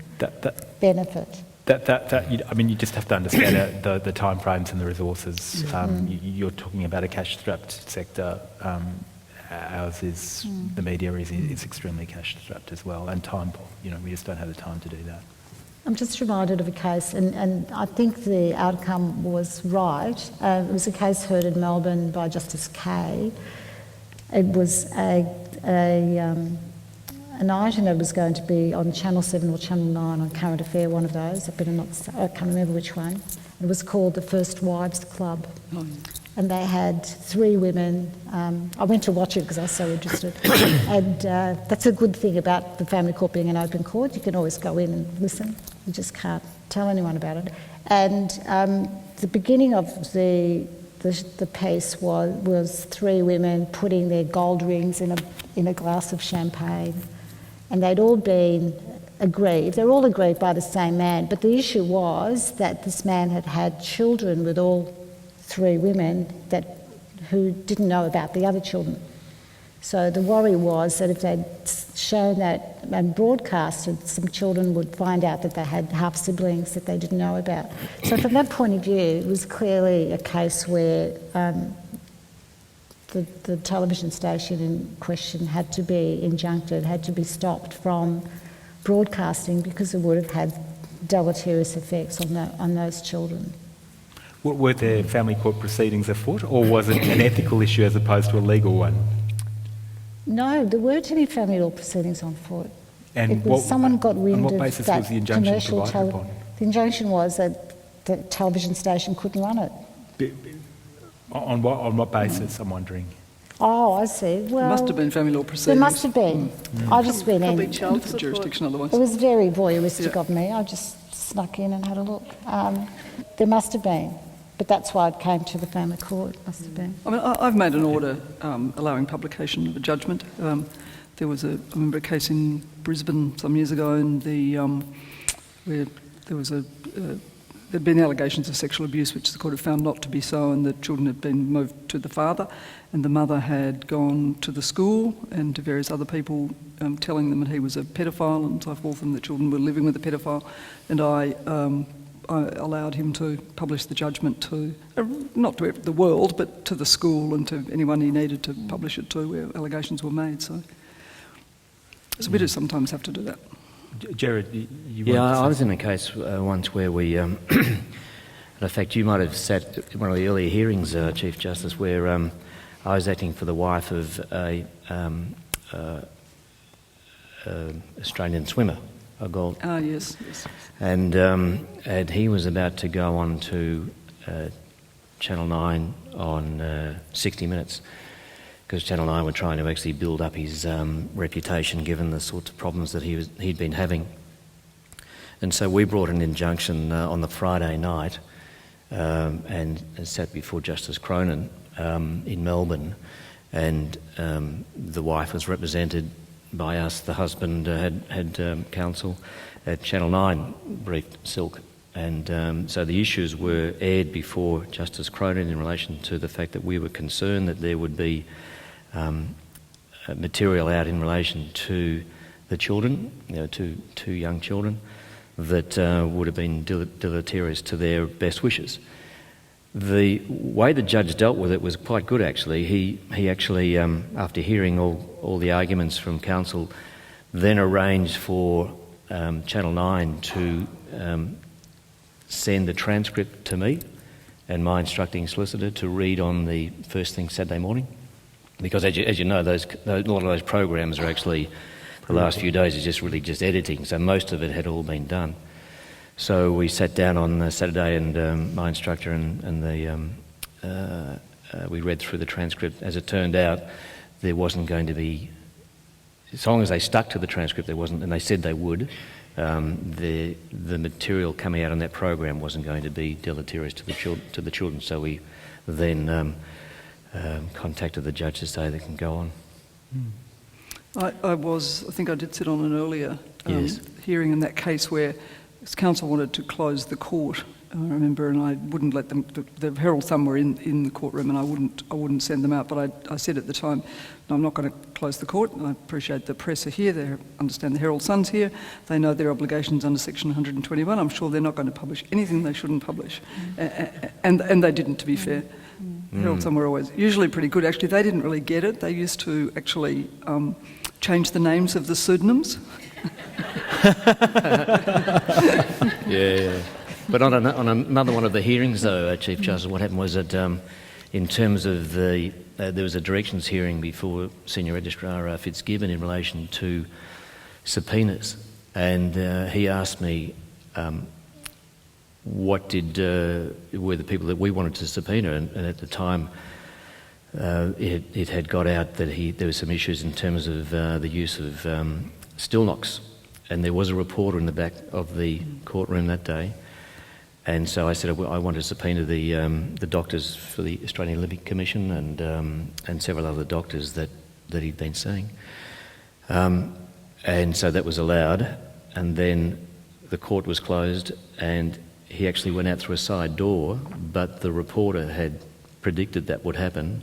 E: benefit.
B: You just have to understand the timeframes and the resources. You're talking about a cash-strapped sector. Ours is, the media is extremely cash-strapped as well, and time, we just don't have the time to do that.
E: I'm just reminded of a case, and I think the outcome was right. It was a case heard in Melbourne by Justice Kay. It was a night, and it was going to be on Channel 7 or Channel 9 on Current Affair, one of those. I can't remember which one. It was called the First Wives Club. Oh, yeah. And they had 3 women. I went to watch it because I was so interested. And that's a good thing about the Family Court being an open court. You can always go in and listen. You just can't tell anyone about it. And the beginning of the piece was 3 women putting their gold rings in a glass of champagne. And they'd all been aggrieved. They were all aggrieved by the same man. But the issue was that this man had had children with all 3 women who didn't know about the other children. So the worry was that if they'd shown that and broadcasted, some children would find out that they had half siblings that they didn't know about. So from that point of view, it was clearly a case where the television station in question had to be injuncted, had to be stopped from broadcasting because it would have had deleterious effects on those children.
B: Were there family court proceedings afoot, or was it an ethical issue as opposed to a legal one?
E: No, there weren't any family law proceedings on foot.
B: And
E: someone got wind of that.
B: On what basis was the injunction provided upon?
E: The injunction was that the television station couldn't run it.
B: On what basis, I'm wondering?
E: Oh, I see. Well,
D: there must have been family law proceedings.
E: There must have been. I just went in.
G: Probably child
D: The jurisdiction otherwise.
E: It was very voyeuristic of me. I just snuck in and had a look. There must have been. But that's why it came to the family court, must have been.
D: I mean, I've made an order allowing publication of a judgment. There was I remember a case in Brisbane some years ago, and where there was there'd been allegations of sexual abuse, which the court had found not to be so, and the children had been moved to the father, and the mother had gone to the school and to various other people, telling them that he was a pedophile and so forth, and the children were living with a pedophile, and I allowed him to publish the judgment to, not to the world, but to the school and to anyone he needed to publish it to where allegations were made. So we do sometimes have to do that.
B: Gerard,
F: I was in a case once where we, in fact, you might have sat at one of the earlier hearings, Chief Justice, where I was acting for the wife of a Australian swimmer.
D: Yes.
F: And he was about to go on to Channel 9 on 60 Minutes, because Channel 9 were trying to actually build up his reputation given the sorts of problems that he'd been having. And so we brought an injunction on the Friday night and sat before Justice Cronin in Melbourne, and the wife was represented by us. The husband had counsel at Channel 9, briefed Silk, and so the issues were aired before Justice Cronin in relation to the fact that we were concerned that there would be material out in relation to the children, two young children, that would have been deleterious to their best wishes. The way the judge dealt with it was quite good, actually. He actually, after hearing all the arguments from counsel, then arranged for Channel 9 to send the transcript to me and my instructing solicitor to read on the first thing Saturday morning. Because as you know, a lot of those programs are actually, the last few days is just editing, so most of it had all been done. So we sat down on Saturday, and my instructor and we read through the transcript. As it turned out, there wasn't going to be, as long as they stuck to the transcript, there wasn't, and they said they would, the material coming out on that program wasn't going to be deleterious to the children. So we then contacted the judge to say they can go on.
D: I think I did sit on an earlier
F: Yes.
D: hearing in that case where counsel wanted to close the court I remember, and I wouldn't let them. The Herald Sun were in the courtroom, and I wouldn't send them out. But I said at the time, no, I'm not going to close the court. I appreciate the press are here. They understand the Herald Sun's here. They know their obligations under Section 121. I'm sure they're not going to publish anything they shouldn't publish, and they didn't. To be fair, the Herald Sun were always usually pretty good. Actually, they didn't really get it. They used to actually change the names of the pseudonyms.
F: Yeah. But on another one of the hearings, though, Chief Justice, what happened was that in terms of there was a directions hearing before Senior Registrar Fitzgibbon in relation to subpoenas, and he asked me what were the people that we wanted to subpoena, and at the time it had got out that there were some issues in terms of the use of still knocks, and there was a reporter in the back of the courtroom that day. And so I said I wanted to subpoena the doctors for the Australian Olympic Commission and several other doctors that he'd been seeing. And so that was allowed, and then the court was closed, and he actually went out through a side door, but the reporter had predicted that would happen,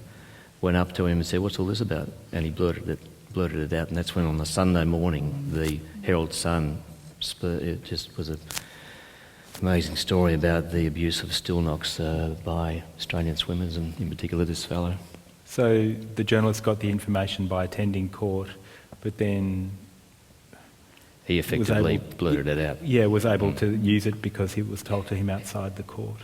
F: went up to him and said, "What's all this about?" And he blurted it out, and that's when on the Sunday morning the Herald Sun, it just was a amazing story about the abuse of still knocks by Australian swimmers, and in particular this fellow.
B: So the journalist got the information by attending court, but then
F: he effectively blurted it out.
B: Yeah, was able to use it because it was told to him outside the court.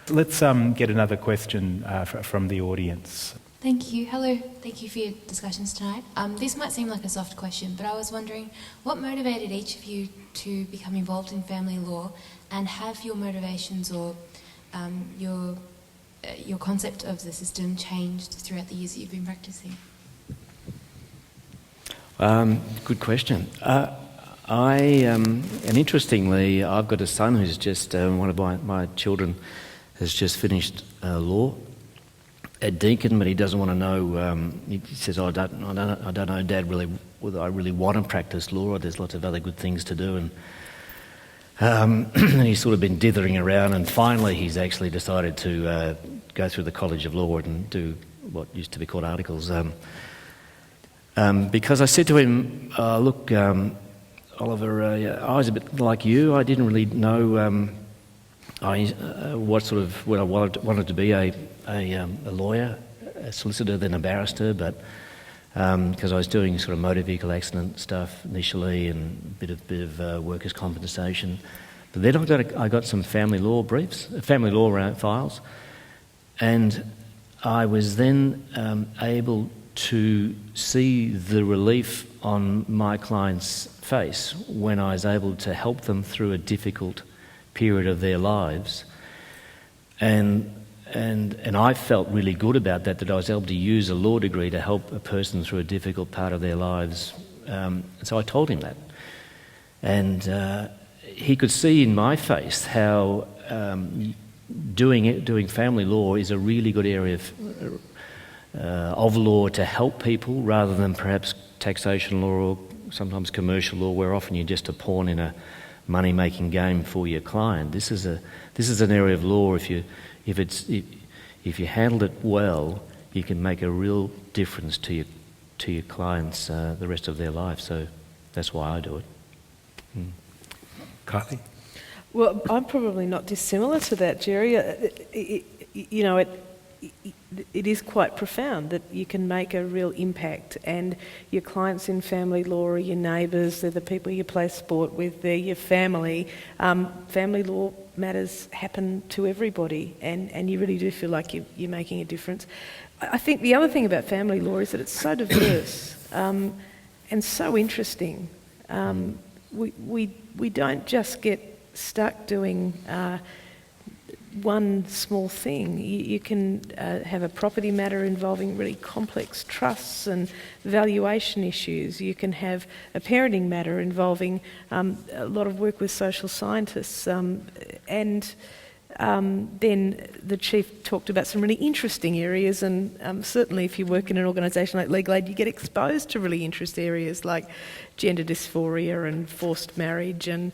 B: Let's get another question from the audience.
I: Thank you. Hello. Thank you for your discussions tonight. This might seem like a soft question, but I was wondering what motivated each of you to become involved in family law, and have your motivations or your concept of the system changed throughout the years that you've been practicing?
F: Good question. And interestingly, I've got a son who's just, one of my children has just finished law at Deakin, but he doesn't want to know. He says, "I don't know, Dad, really whether I really want to practice law. Or there's lots of other good things to do." And he's sort of been dithering around, and finally he's actually decided to go through the College of Law and do what used to be called articles. Because I said to him, "Look, Oliver, I was a bit like you. I didn't really know." When I wanted to be a lawyer, a solicitor, then a barrister, but because I was doing sort of motor vehicle accident stuff initially and a bit of workers' compensation. But then I got some family law briefs, family law files, and I was then able to see the relief on my client's face when I was able to help them through a difficult period of their lives, and I felt really good about that I was able to use a law degree to help a person through a difficult part of their lives. So I told him that, and he could see in my face how doing family law is a really good area of law to help people, rather than perhaps taxation law or sometimes commercial law, where often you're just a pawn in a money-making game for your client. This is an area of law. If you handle it well, you can make a real difference to your clients the rest of their life. So that's why I do it.
B: Kylie?
G: Well, I'm probably not dissimilar to that, Jerry. It is quite profound that you can make a real impact, and your clients in family law are your neighbours, they're the people you play sport with, they're your family. Family law matters happen to everybody, and you really do feel like you're making a difference. I think the other thing about family law is that it's so diverse and so interesting. We don't just get stuck doing one small thing. You can have a property matter involving really complex trusts and valuation issues. You can have a parenting matter involving a lot of work with social scientists, and then the Chief talked about some really interesting areas, and certainly if you work in an organisation like Legal Aid, you get exposed to really interesting areas like gender dysphoria and forced marriage. And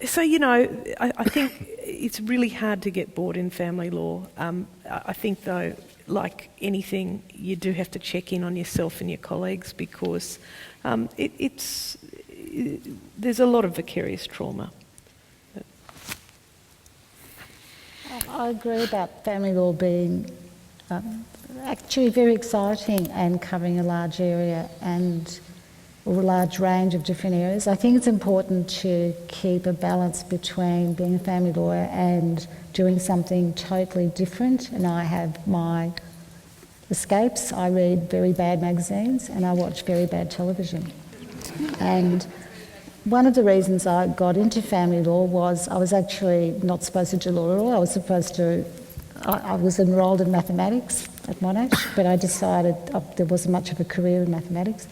G: so, you know, I think it's really hard to get bored in family law. I think, though, like anything, you do have to check in on yourself and your colleagues, because there's a lot of vicarious trauma.
E: I agree about family law being actually very exciting and covering a large area and a large range of different areas. I think it's important to keep a balance between being a family lawyer and doing something totally different. And I have my escapes. I read very bad magazines and I watch very bad television. And one of the reasons I got into family law was I was actually not supposed to do law at all. I was enrolled in mathematics at Monash, but I decided there wasn't much of a career in mathematics.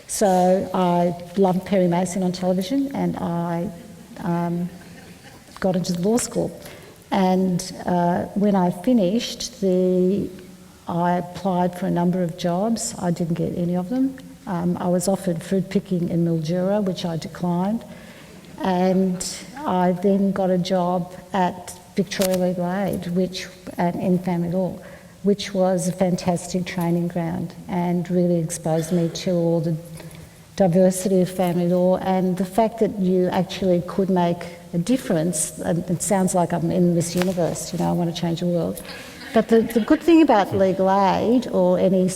E: So I loved Perry Mason on television, and I got into the law school. And when I finished, I applied for a number of jobs. I didn't get any of them. I was offered food picking in Mildura, which I declined. And I then got a job at Victorian Legal Aid, in family law, which was a fantastic training ground and really exposed me to all the diversity of family law and the fact that you actually could make a difference. And it sounds like I'm in this universe, you know, I want to change the world. But the good thing about legal aid or any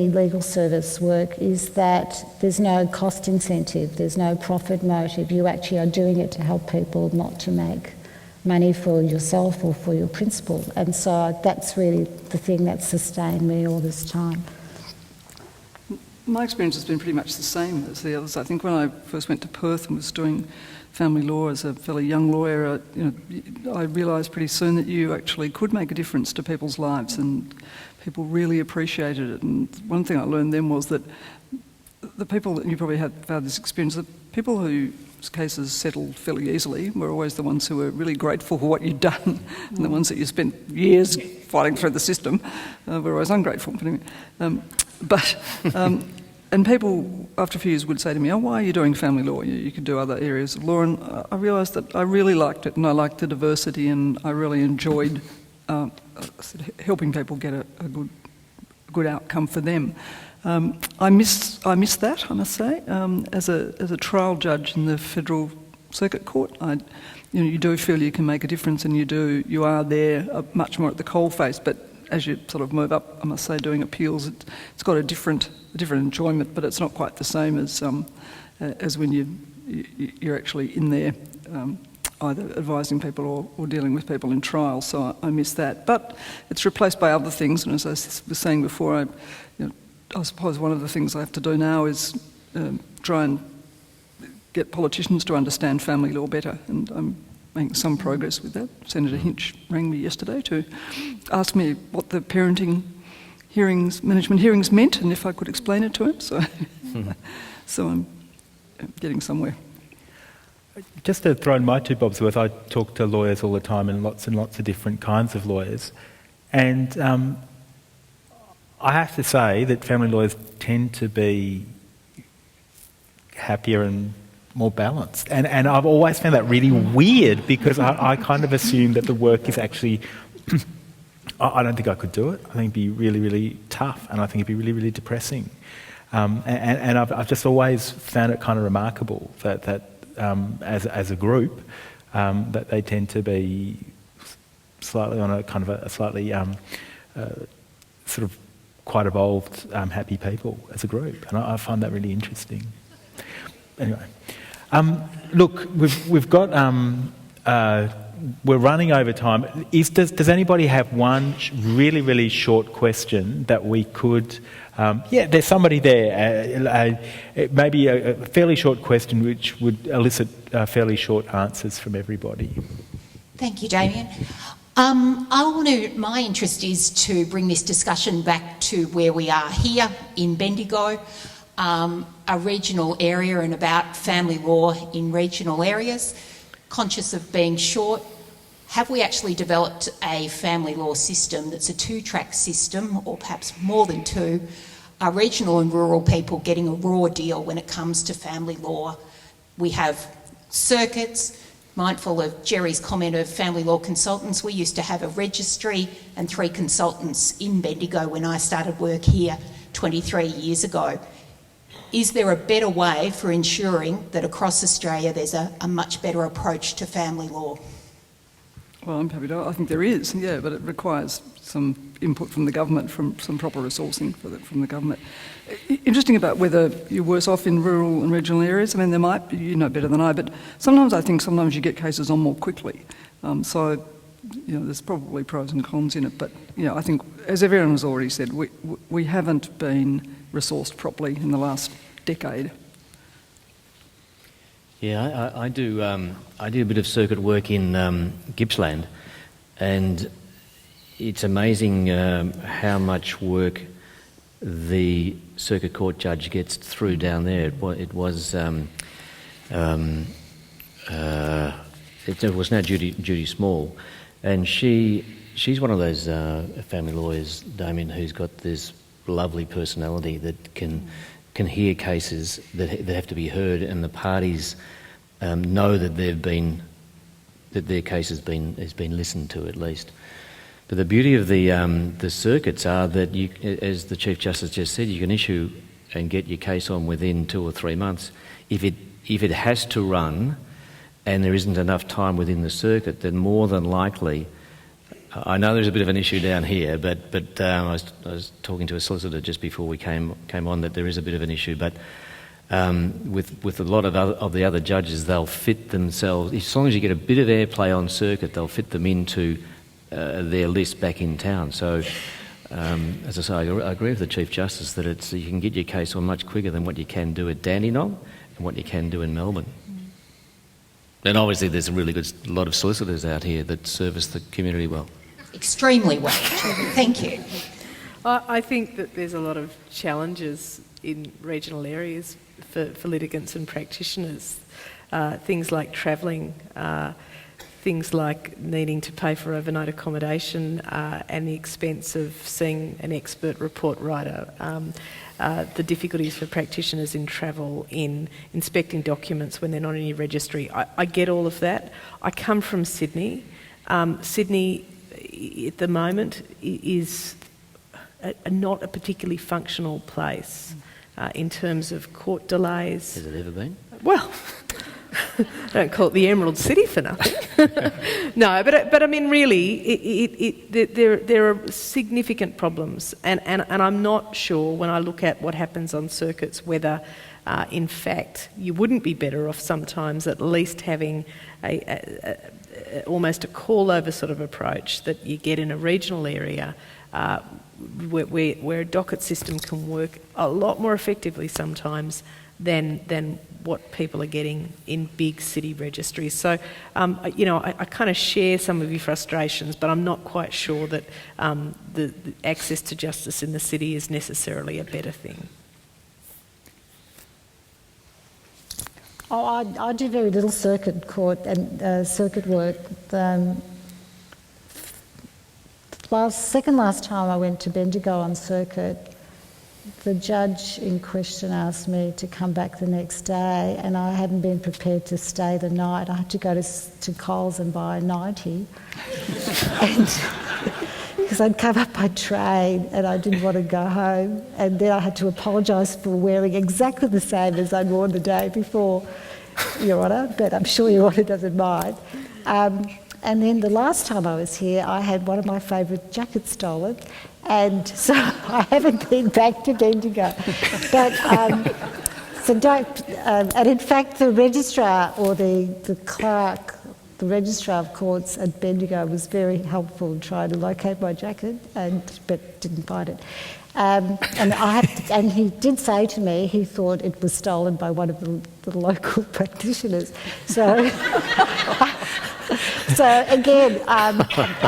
E: legal service work is that there's no cost incentive, there's no profit motive. You actually are doing it to help people, not to make money for yourself or for your principal. And so that's really the thing that's sustained me all this time.
D: My experience has been pretty much the same as the others. I think when I first went to Perth and was doing family law as a fairly young lawyer, I realised pretty soon that you actually could make a difference to people's lives, and people really appreciated it. And one thing I learned then was that the people, and you probably had this experience, the people whose cases settled fairly easily were always the ones who were really grateful for what you'd done, and the ones that you spent years fighting through the system were always ungrateful. And people, after a few years, would say to me, "Oh, why are you doing family law? You could do other areas of law." And I realised that I really liked it, and I liked the diversity, and I really enjoyed helping people get a good outcome for them. I miss that, I must say. As a trial judge in the Federal Circuit Court, you do feel you can make a difference, and you are there much more at the coalface. But as you sort of move up, I must say, doing appeals, it's got a different enjoyment, but it's not quite the same as when you're actually in there, either advising people or dealing with people in trial. So I miss that. But it's replaced by other things, and as I was saying before, I suppose one of the things I have to do now is try and get politicians to understand family law better, and I'm making some progress with that. Senator Hinch rang me yesterday to ask me what the parenting management hearings meant, and if I could explain it to him. So I'm getting somewhere.
B: Just to throw in my two bobs worth, I talk to lawyers all the time, and lots of different kinds of lawyers, and I have to say that family lawyers tend to be happier and more balanced. And I've always found that really weird, because I kind of assume that the work is actually... I don't think I could do it. I think it'd be really, really tough, and I think it'd be really, really depressing. And I've just always found it kind of remarkable that as a group, that they tend to be slightly on a kind of a slightly sort of quite evolved, happy people as a group, and I find that really interesting. Anyway, look, we've got we're running over time. Does anybody have one really, really short question that we could? There's somebody there. Maybe a fairly short question which would elicit fairly short answers from everybody.
J: Thank you, Damien. My interest is to bring this discussion back to where we are here in Bendigo, a regional area, and about family law in regional areas. Conscious of being short, have we actually developed a family law system that's a two-track system, or perhaps more than two? Are regional and rural people getting a raw deal when it comes to family law? We have circuits. Mindful of Jerry's comment of family law consultants, we used to have a registry and 3 consultants in Bendigo when I started work here 23 years ago. Is there a better way for ensuring that across Australia there's a much better approach to family law?
D: Well, I'm happy to. I think there is, yeah, but it requires some input from the government, from some proper resourcing from the government. Interesting about whether you're worse off in rural and regional areas. I mean, there might be, you know better than I, but sometimes I think you get cases on more quickly. So, you know, there's probably pros and cons in it. But, you know, I think, as everyone has already said, we haven't been resourced properly in the last decade.
F: Yeah, I do a bit of circuit work in Gippsland, and it's amazing how much work the circuit court judge gets through down there. It was now Judy Small, and she's one of those family lawyers, Damien, who's got this lovely personality that can hear cases that have to be heard, and the parties know that their case has been listened to at least. But the beauty of the circuits are that you, as the Chief Justice just said, you can issue and get your case on within 2 or 3 months. If it has to run and there isn't enough time within the circuit, then more than likely, I know there's a bit of an issue down here, but I was talking to a solicitor just before we came on that there is a bit of an issue, but with a lot of the other judges, they'll fit themselves, as long as you get a bit of airplay on circuit, they'll fit them into their list back in town. So, as I say, I agree with the Chief Justice that you can get your case on much quicker than what you can do at Dandenong and what you can do in Melbourne. And obviously there's a lot of solicitors out here that service the community well.
J: Extremely well. Thank you.
G: I think that there's a lot of challenges in regional areas for litigants and practitioners. Things like travelling, things like needing to pay for overnight accommodation and the expense of seeing an expert report writer, the difficulties for practitioners in travel, in inspecting documents when they're not in your registry. I get all of that. I come from Sydney. Sydney at the moment is not a particularly functional place in terms of court delays.
F: Has it ever been?
G: Well, I don't call it the Emerald City for nothing. No, but I mean, really, there are significant problems, and I'm not sure when I look at what happens on circuits whether, in fact, you wouldn't be better off sometimes at least having almost a call-over sort of approach that you get in a regional area where a docket system can work a lot more effectively sometimes than what people are getting in big city registries. So, I kind of share some of your frustrations, but I'm not quite sure that the access to justice in the city is necessarily a better thing.
E: Oh, I do very little circuit court and circuit work. Second last time I went to Bendigo on circuit, the judge in question asked me to come back the next day, and I hadn't been prepared to stay the night. I had to go to Coles and buy a 90, because I'd come up by train and I didn't want to go home, and then I had to apologise for wearing exactly the same as I'd worn the day before, Your Honour, but I'm sure Your Honour doesn't mind. And then the last time I was here, I had one of my favourite jackets stolen, and so I haven't been back to Bendigo. But and in fact, the registrar or the clerk, the registrar of courts at Bendigo was very helpful in trying to locate my jacket, but didn't find it. And he did say to me he thought it was stolen by one of the local practitioners. So. So again, I'm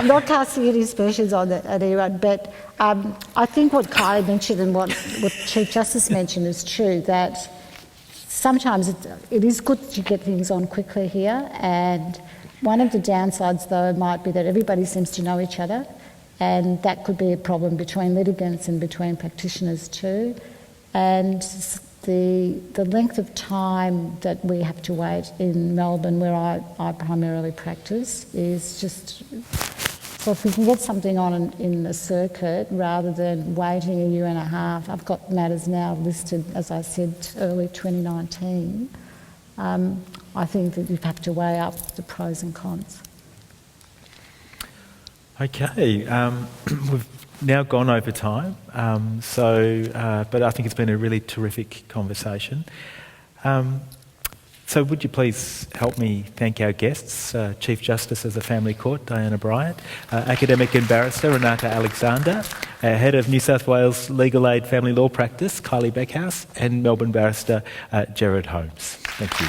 E: not casting any aspersions on anyone, but I think what Kylie mentioned and what Chief Justice mentioned is true, that sometimes it is good to get things on quickly here, and One of the downsides, though, might be that everybody seems to know each other, and that could be a problem between litigants and between practitioners too. And the length of time that we have to wait in Melbourne, where I primarily practice, is just... So if we can get something on in the circuit rather than waiting a year and a half, I've got matters now listed, as I said, early 2019. I think that you have to weigh up the pros and cons.
B: Okay, we've now gone over time, but I think it's been a really terrific conversation. So would you please help me thank our guests, Chief Justice of the Family Court, Diana Bryant, Academic and Barrister, Renata Alexander, Head of New South Wales Legal Aid Family Law Practice, Kylie Beckhouse, and Melbourne Barrister, Gerard Holmes. Thank you.